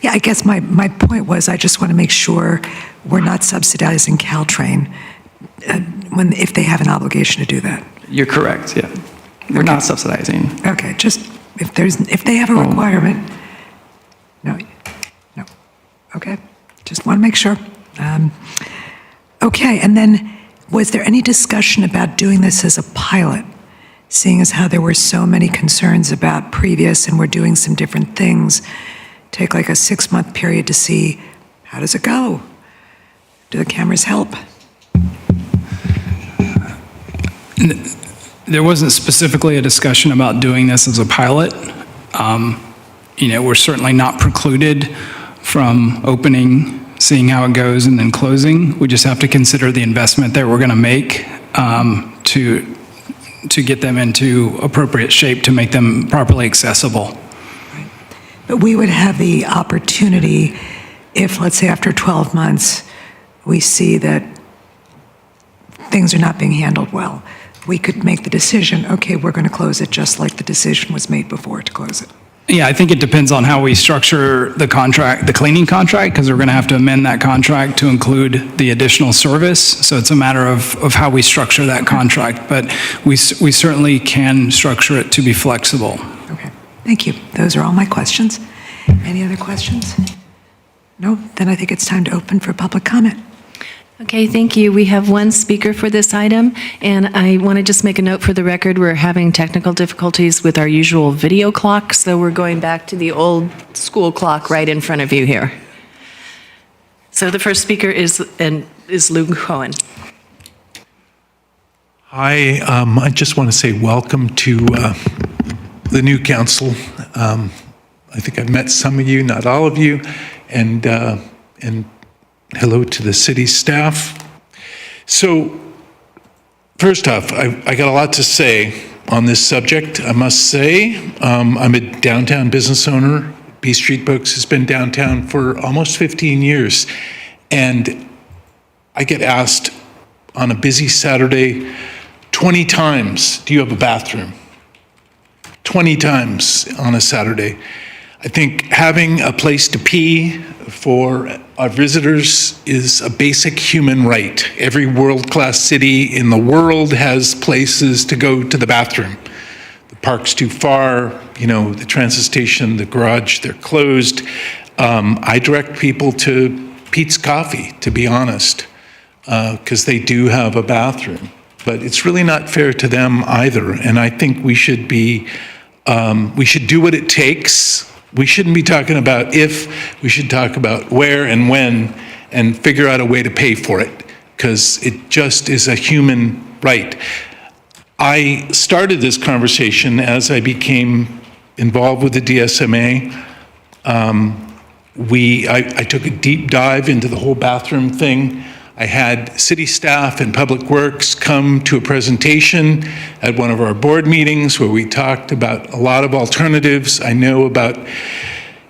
Yeah, I guess my point was I just want to make sure we're not subsidizing Caltrain if they have an obligation to do that. You're correct, yeah. We're not subsidizing. Okay, just if they have a requirement. No. Okay, just want to make sure. Okay, and then was there any discussion about doing this as a pilot? Seeing as how there were so many concerns about previous and we're doing some different things, take like a 6-month period to see how does it go? Do the cameras help? There wasn't specifically a discussion about doing this as a pilot. We're certainly not precluded from opening, seeing how it goes, and then closing. We just have to consider the investment that we're going to make to get them into appropriate shape to make them properly accessible. Right. But we would have the opportunity if, let's say, after 12 months, we see that things are not being handled well. We could make the decision, okay, we're going to close it just like the decision was made before to close it. Yeah, I think it depends on how we structure the contract, the cleaning contract, because we're going to have to amend that contract to include the additional service. So it's a matter of how we structure that contract, but we certainly can structure it to be flexible. Okay, thank you. Those are all my questions. Any other questions? No? Then I think it's time to open for public comment. Okay, thank you. We have one speaker for this item, and I want to just make a note for the record, we're having technical difficulties with our usual video clock, so we're going back to the old school clock right in front of you here. So the first speaker is Luke Cohen. Hi, I just want to say welcome to the new council. I think I've met some of you, not all of you, and hello to the city staff. So, first off, I got a lot to say on this subject, I must say. I'm a downtown business owner. B Street Books has been downtown for almost 15 years. And I get asked on a busy Saturday 20 times, do you have a bathroom? 20 times on a Saturday. I think having a place to pee for our visitors is a basic human right. Every world-class city in the world has places to go to the bathroom. The park's too far, the transit station, the garage, they're closed. I direct people to Pete's Coffee, to be honest, because they do have a bathroom. But it's really not fair to them either. And I think we should do what it takes. We shouldn't be talking about if, we should talk about where and when and figure out a way to pay for it, because it just is a human right. I started this conversation as I became involved with the DSMA. I took a deep dive into the whole bathroom thing. I had city staff and Public Works come to a presentation at one of our board meetings where we talked about a lot of alternatives. I know about,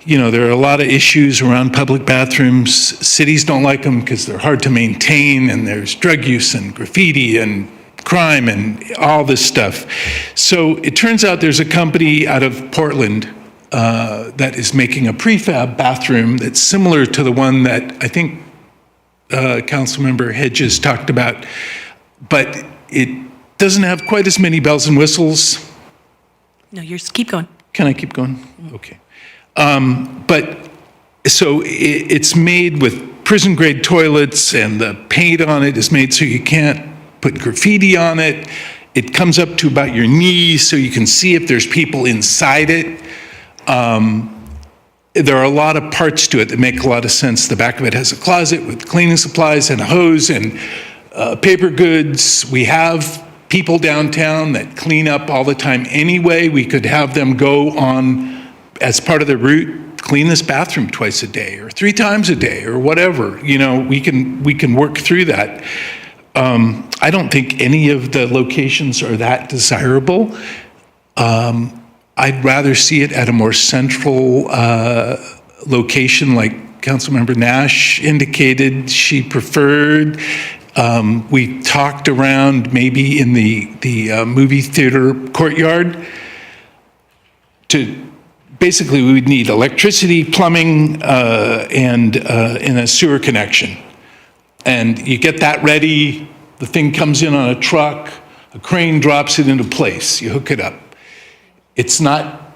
there are a lot of issues around public bathrooms. Cities don't like them because they're hard to maintain, and there's drug use and graffiti and crime and all this stuff. So it turns out there's a company out of Portland that is making a prefab bathroom that's similar to the one that I think Councilmember Hedges talked about, but it doesn't have quite as many bells and whistles. No, keep going. Can I keep going? Okay. But so it's made with prison-grade toilets, and the paint on it is made so you can't put graffiti on it. It comes up to about your knees so you can see if there's people inside it. There are a lot of parts to it that make a lot of sense. The back of it has a closet with cleaning supplies and a hose and paper goods. We have people downtown that clean up all the time anyway. We could have them go on, as part of the route, clean this bathroom twice a day or 3 times a day or whatever. We can work through that. I don't think any of the locations are that desirable. I'd rather see it at a more central location, like Councilmember Nash indicated she preferred. We talked around maybe in the movie theater courtyard. Basically, we would need electricity, plumbing, and a sewer connection. And you get that ready, the thing comes in on a truck, a crane drops it into place, you hook it up. It's not,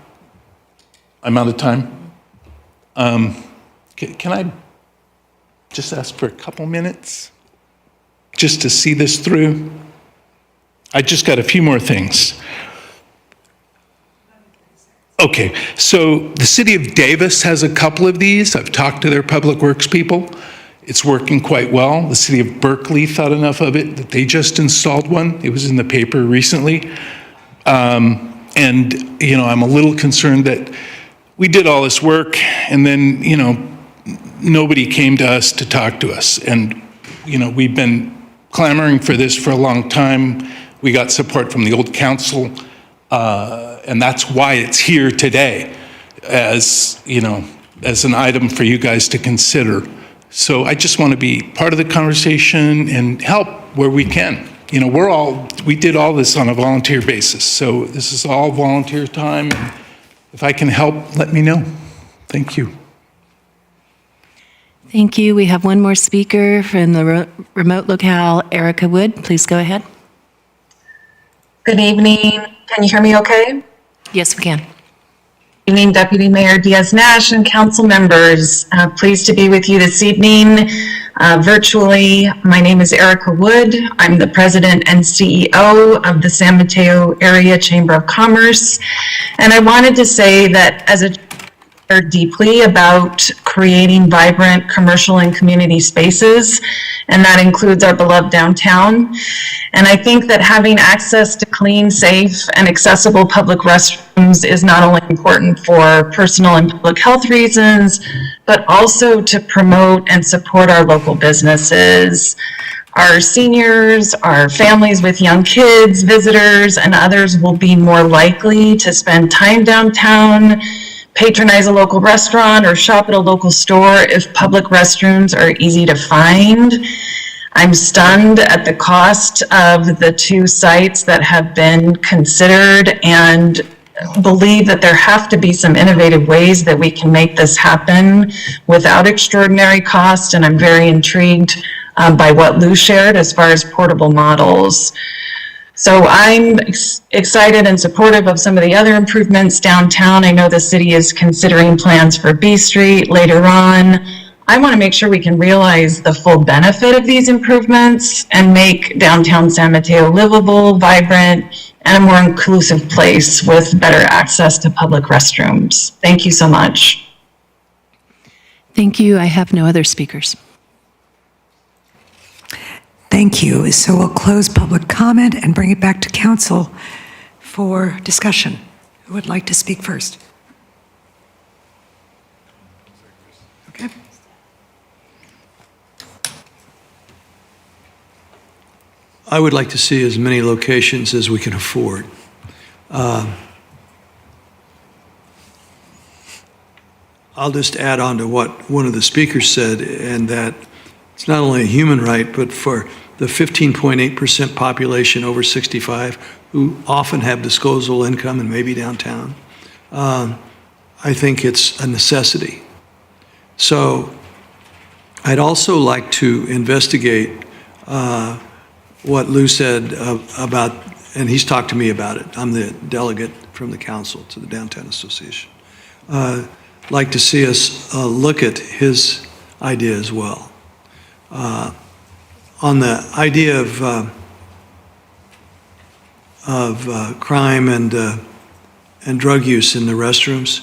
I'm out of time. Can I just ask for a couple minutes just to see this through? I just got a few more things. Okay, so the city of Davis has a couple of these. I've talked to their public works people. It's working quite well. The city of Berkeley thought enough of it that they just installed one. It was in the paper recently. And, I'm a little concerned that we did all this work and then, nobody came to us to talk to us. And, we've been clamoring for this for a long time. We got support from the old council, and that's why it's here today as an item for you guys to consider. So I just want to be part of the conversation and help where we can. We did all this on a volunteer basis, so this is all volunteer time. if I can help, let me know. Thank you. Thank you. We have one more speaker from the remote locale, Erica Wood. Please go ahead. Good evening. Can you hear me okay? Yes, we can. Good evening, Deputy Mayor Diaz-Nash and council members. Pleased to be with you this evening virtually. My name is Erica Wood. I'm the president and CEO of the San Mateo Area Chamber of Commerce. And I wanted to say that as a care deeply about creating vibrant commercial and community spaces, and that includes our beloved downtown. And I think that having access to clean, safe, and accessible public restrooms is not only important for personal and public health reasons, but also to promote and support our local businesses. Our seniors, our families with young kids, visitors, and others will be more likely to spend time downtown, patronize a local restaurant, or shop at a local store if public restrooms are easy to find. I'm stunned at the cost of the two sites that have been considered and believe that there have to be some innovative ways that we can make this happen without extraordinary cost. And I'm very intrigued by what Lou shared as far as portable models. So I'm excited and supportive of some of the other improvements downtown. I know the city is considering plans for B Street later on. I want to make sure we can realize the full benefit of these improvements and make downtown San Mateo livable, vibrant, and a more inclusive place with better access to public restrooms. Thank you so much. Thank you. I have no other speakers. Thank you. So we'll close public comment and bring it back to council for discussion. Who would like to speak first? Okay. I would like to see as many locations as we can afford. I'll just add on to what one of the speakers said, and that it's not only a human right, but for the 15.8% population over 65 who often have disposable income and maybe downtown, I think it's a necessity. So I'd also like to investigate what Lou said about, and he's talked to me about it. I'm the delegate from the council to the Downtown Association. Like to see us look at his idea as well. On the idea of crime and drug use in the restrooms,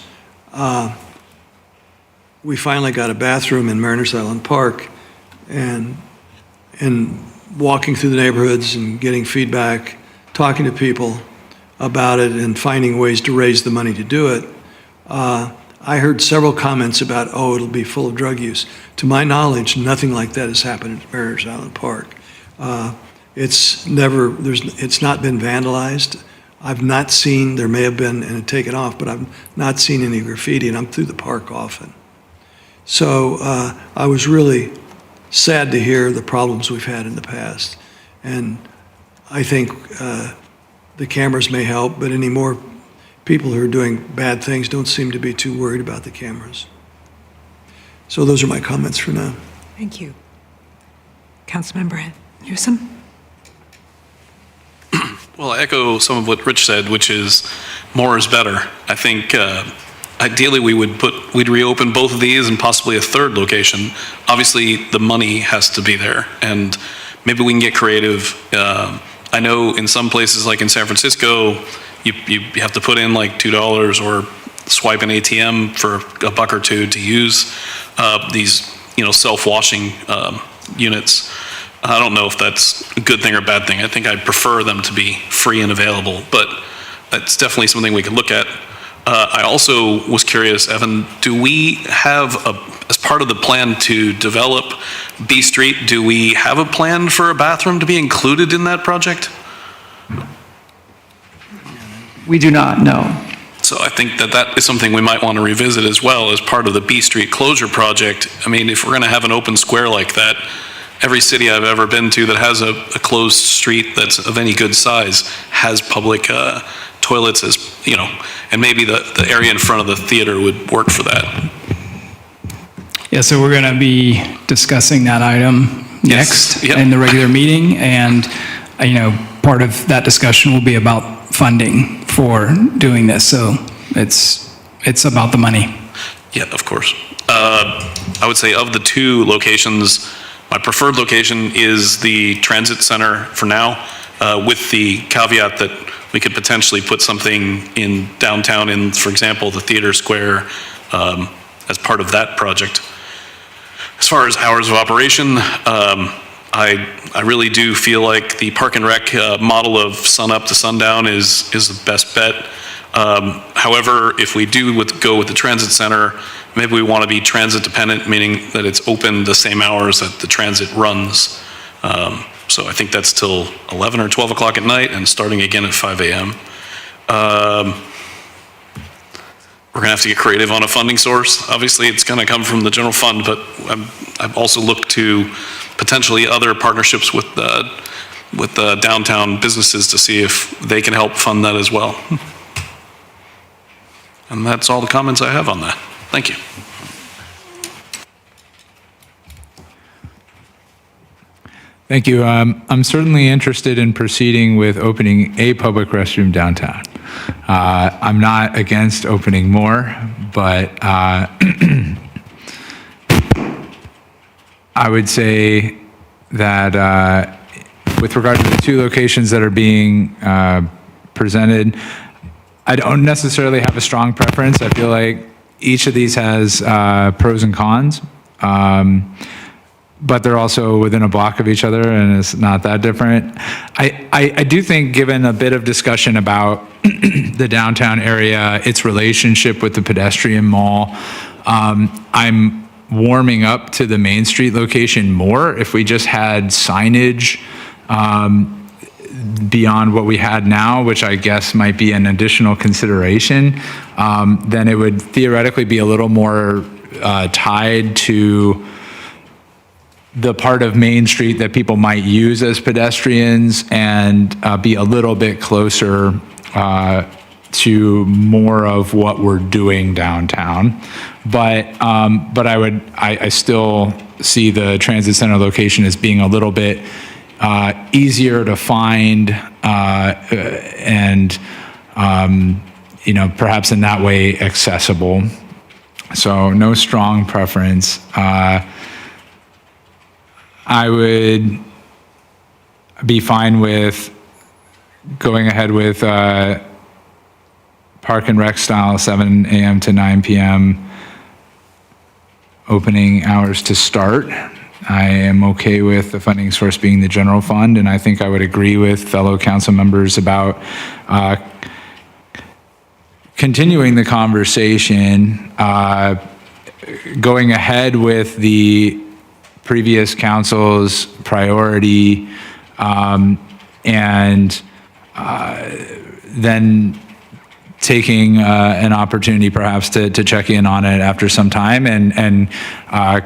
we finally got a bathroom in Mariners Island Park, and walking through the neighborhoods and getting feedback, talking to people about it and finding ways to raise the money to do it, I heard several comments about, oh, it'll be full of drug use. To my knowledge, nothing like that has happened at Mariners Island Park. It's not been vandalized. I've not seen, there may have been and it taken off, but I've not seen any graffiti, and I'm through the park often. So I was really sad to hear the problems we've had in the past. And I think the cameras may help, but any more people who are doing bad things don't seem to be too worried about the cameras. So those are my comments for now. Thank you. Councilmember Newsom? Well, I echo some of what Rich said, which is more is better. I think ideally we'd reopen both of these and possibly a third location. Obviously, the money has to be there, and maybe we can get creative. I know in some places, like in San Francisco, you have to put in like $2 or swipe an ATM for a buck or two to use these, self-washing units. I don't know if that's a good thing or a bad thing. I think I'd prefer them to be free and available, but it's definitely something we could look at. I also was curious, Evan, do we have, as part of the plan to develop B Street, do we have a plan for a bathroom to be included in that project? We do not, no. So I think that is something we might want to revisit as well as part of the B Street closure project. I mean, if we're going to have an open square like that, every city I've ever been to that has a closed street that's of any good size has public toilets as, and maybe the area in front of the theater would work for that. Yeah, so we're going to be discussing that item next Yep. in the regular meeting, and, part of that discussion will be about funding for doing this, so it's about the money. Yeah, of course. I would say of the two locations, my preferred location is the transit center for now, with the caveat that we could potentially put something in downtown in, for example, the theater square, as part of that project. As far as hours of operation, I really do feel like the Park and Rec model of sun up to sundown is the best bet. However, if we do go with the transit center, maybe we want to be transit dependent, meaning that it's open the same hours that the transit runs. So I think that's till 11 or 12 o'clock at night and starting again at 5 a.m. We're going to have to get creative on a funding source. Obviously, it's going to come from the general fund, but I've also looked to potentially other partnerships with the downtown businesses to see if they can help fund that as well. And that's all the comments I have on that. Thank you. Thank you. I'm certainly interested in proceeding with opening a public restroom downtown. I'm not against opening more, but I would say that with regard to the two locations that are being presented, I don't necessarily have a strong preference. I feel like each of these has pros and cons. But they're also within a block of each other, and it's not that different. I do think, given a bit of discussion about the downtown area, its relationship with the pedestrian mall, I'm warming up to the Main Street location more. If we just had signage beyond what we had now, which I guess might be an additional consideration, then it would theoretically be a little more tied to the part of Main Street that people might use as pedestrians and be a little bit closer to more of what we're doing downtown. But I still see the transit center location as being a little bit easier to find and perhaps in that way accessible. So no strong preference. I would be fine with going ahead with Park and Rec style, 7 a.m. to 9 p.m. opening hours to start. I am okay with the funding source being the general fund, and I think I would agree with fellow council members about continuing the conversation, going ahead with the previous council's priority, and then taking an opportunity perhaps to check in on it after some time and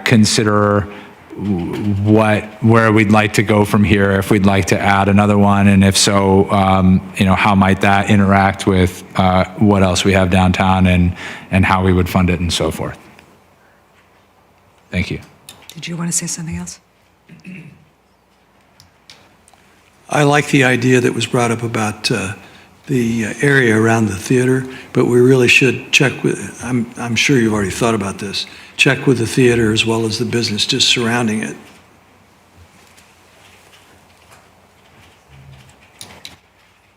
consider where we'd like to go from here, if we'd like to add another one, and if so, how might that interact with what else we have downtown and how we would fund it and so forth. Thank you. Did you want to say something else? I like the idea that was brought up about the area around the theater, but we really should check with, I'm sure you've already thought about this, check with the theater as well as the business just surrounding it.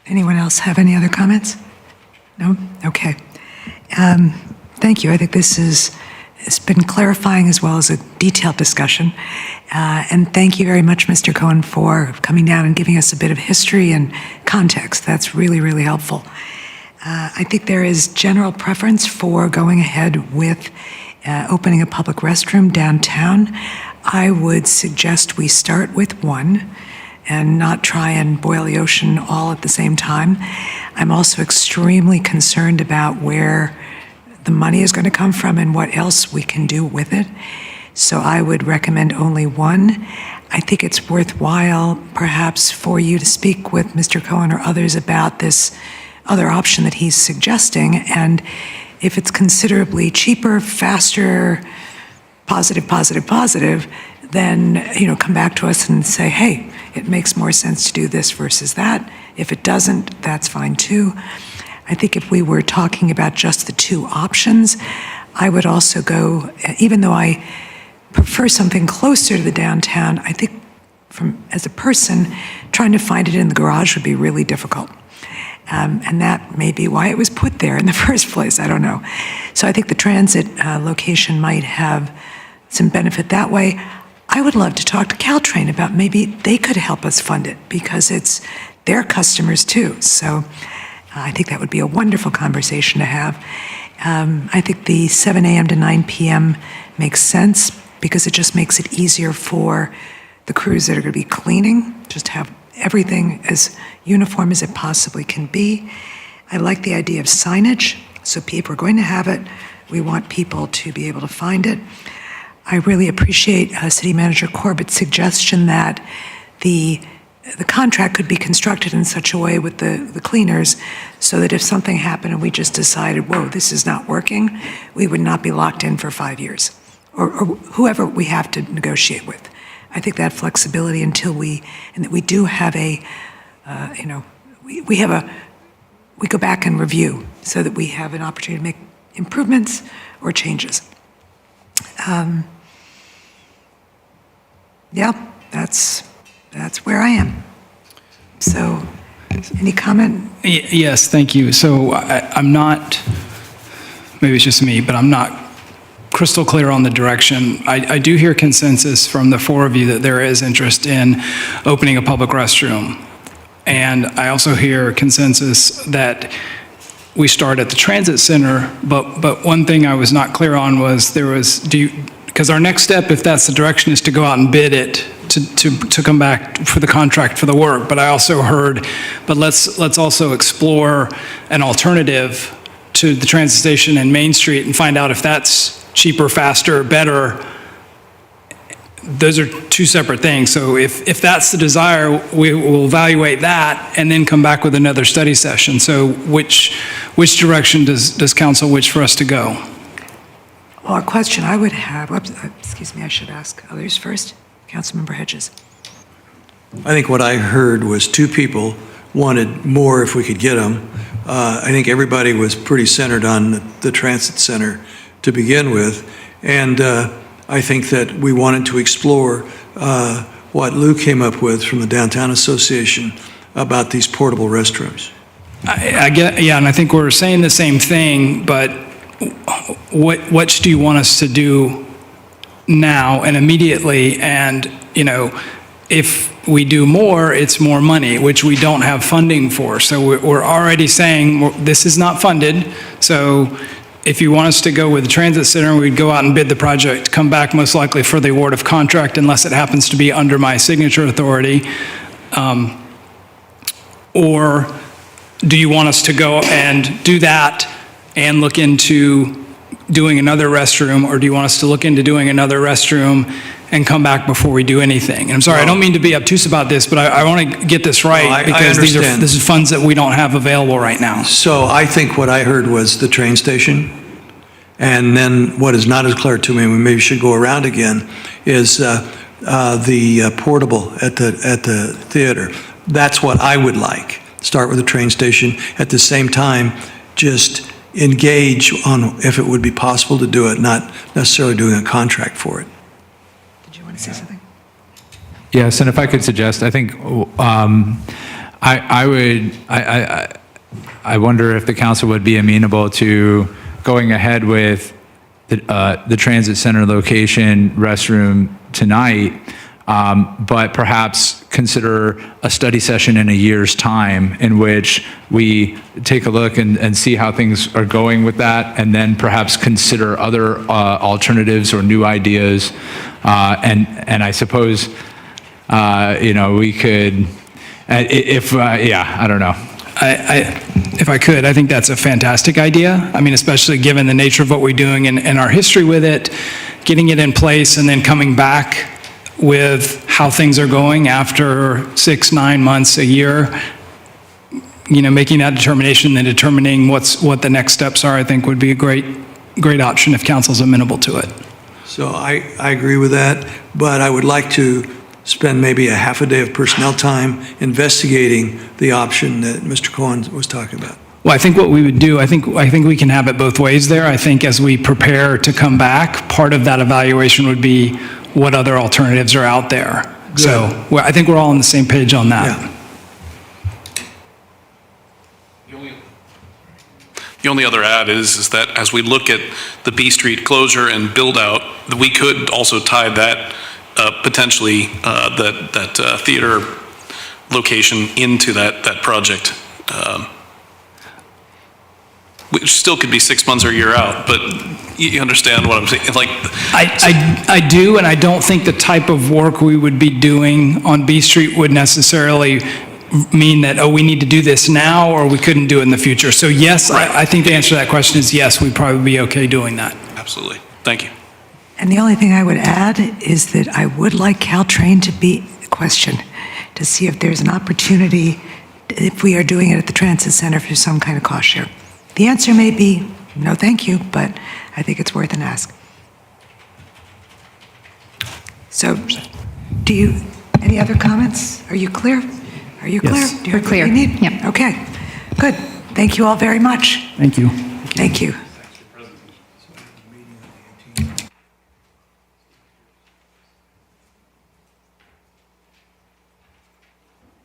Anyone else have any other comments? No? Okay. Thank you. I think it's been clarifying as well as a detailed discussion. And thank you very much, Mr. Cohen, for coming down and giving us a bit of history and context. That's really, really helpful. I think there is general preference for going ahead with opening a public restroom downtown. I would suggest we start with one and not try and boil the ocean all at the same time. I'm also extremely concerned about where the money is going to come from and what else we can do with it. So I would recommend only one. I think it's worthwhile perhaps for you to speak with Mr. Cohen or others about this other option that he's suggesting, and if it's considerably cheaper, faster, positive, then, come back to us and say, hey, it makes more sense to do this versus that. If it doesn't, that's fine too. I think if we were talking about just the two options, I would also go, even though I prefer something closer to the downtown, I think as a person, trying to find it in the garage would be really difficult. And that may be why it was put there in the first place, I don't know. So I think the transit location might have some benefit that way. I would love to talk to Caltrain about maybe they could help us fund it, because it's their customers too. So I think that would be a wonderful conversation to have. I think the 7 a.m. to 9 p.m. makes sense, because it just makes it easier for the crews that are going to be cleaning, just have everything as uniform as it possibly can be. I like the idea of signage, so people are going to have it. We want people to be able to find it. I really appreciate City Manager Corbett's suggestion that the contract could be constructed in such a way with the cleaners so that if something happened and we just decided, whoa, this is not working, we would not be locked in for 5 years, or whoever we have to negotiate with. I think that flexibility and that we do have we go back and review so that we have an opportunity to make improvements or changes. That's where I am. So, any comment? Yes, thank you. So I'm not, maybe it's just me, but I'm not crystal clear on the direction. I do hear consensus from the four of you that there is interest in opening a public restroom. And I also hear consensus that we start at the transit center, but one thing I was not clear on was because our next step, if that's the direction, is to go out and bid it, to come back for the contract for the work. But I also heard, but let's also explore an alternative to the transit station and Main Street and find out if that's cheaper, faster, better. Those are two separate things. So if that's the desire, we will evaluate that and then come back with another study session. So which direction does council wish for us to go? Well, a question I would have, excuse me, I should ask others first. Councilmember Hedges. I think what I heard was two people wanted more if we could get them. I think everybody was pretty centered on the transit center to begin with. And I think that we wanted to explore what Lou came up with from the Downtown Association about these portable restrooms. I get, yeah, and I think we're saying the same thing, but what do you want us to do now and immediately? And, if we do more, it's more money, which we don't have funding for. So we're already saying this is not funded. So if you want us to go with the transit center, we'd go out and bid the project, come back most likely for the award of contract unless it happens to be under my signature authority. Or do you want us to go and do that and look into doing another restroom, or do you want us to look into doing another restroom and come back before we do anything? And I'm sorry, I don't mean to be obtuse about this, but I want to get this right, because this is funds that we don't have available right now. So I think what I heard was the train station, and then what is not as clear to me, and we maybe should go around again, is the portable at the theater. That's what I would like. Start with the train station. At the same time, just engage on if it would be possible to do it, not necessarily doing a contract for it. Did you want to say something? Yes, and if I could suggest, I think I wonder if the council would be amenable to going ahead with the transit center location restroom tonight, but perhaps consider a study session in a year's time in which we take a look and see how things are going with that, and then perhaps consider other alternatives or new ideas. And I suppose, we could, I don't know. If I could, I think that's a fantastic idea. I mean, especially given the nature of what we're doing and our history with it, getting it in place and then coming back with how things are going after 6, 9 months, a year. making that determination, then determining what the next steps are, I think would be a great option if council's amenable to it. So I agree with that, but I would like to spend maybe a half a day of personnel time investigating the option that Mr. Cohen was talking about. Well, I think what we would do, I think we can have it both ways there. I think as we prepare to come back, part of that evaluation would be what other alternatives are out there. Good. So I think we're all on the same page on that. Yeah. The only other add is that as we look at the B Street closure and build out, that we could also tie that potentially that theater location into that project. Which still could be 6 months or a year out, but you understand what I'm saying? Like, I do, and I don't think the type of work we would be doing on B Street would necessarily mean that, we need to do this now, or we couldn't do it in the future. So yes, Right. I think the answer to that question is yes, we'd probably be okay doing that. absolutely. Thank you. And the only thing I would add is that I would like Caltrain to be questioned to see if there's an opportunity, if we are doing it at the Transit Center, for some kind of cost share. The answer may be no, thank you, but I think it's worth an ask. So, any other comments? Are you clear? Are you clear? Yes. Do you have what you need? Yep. Okay, good. Thank you all very much. Thank you. Thank you.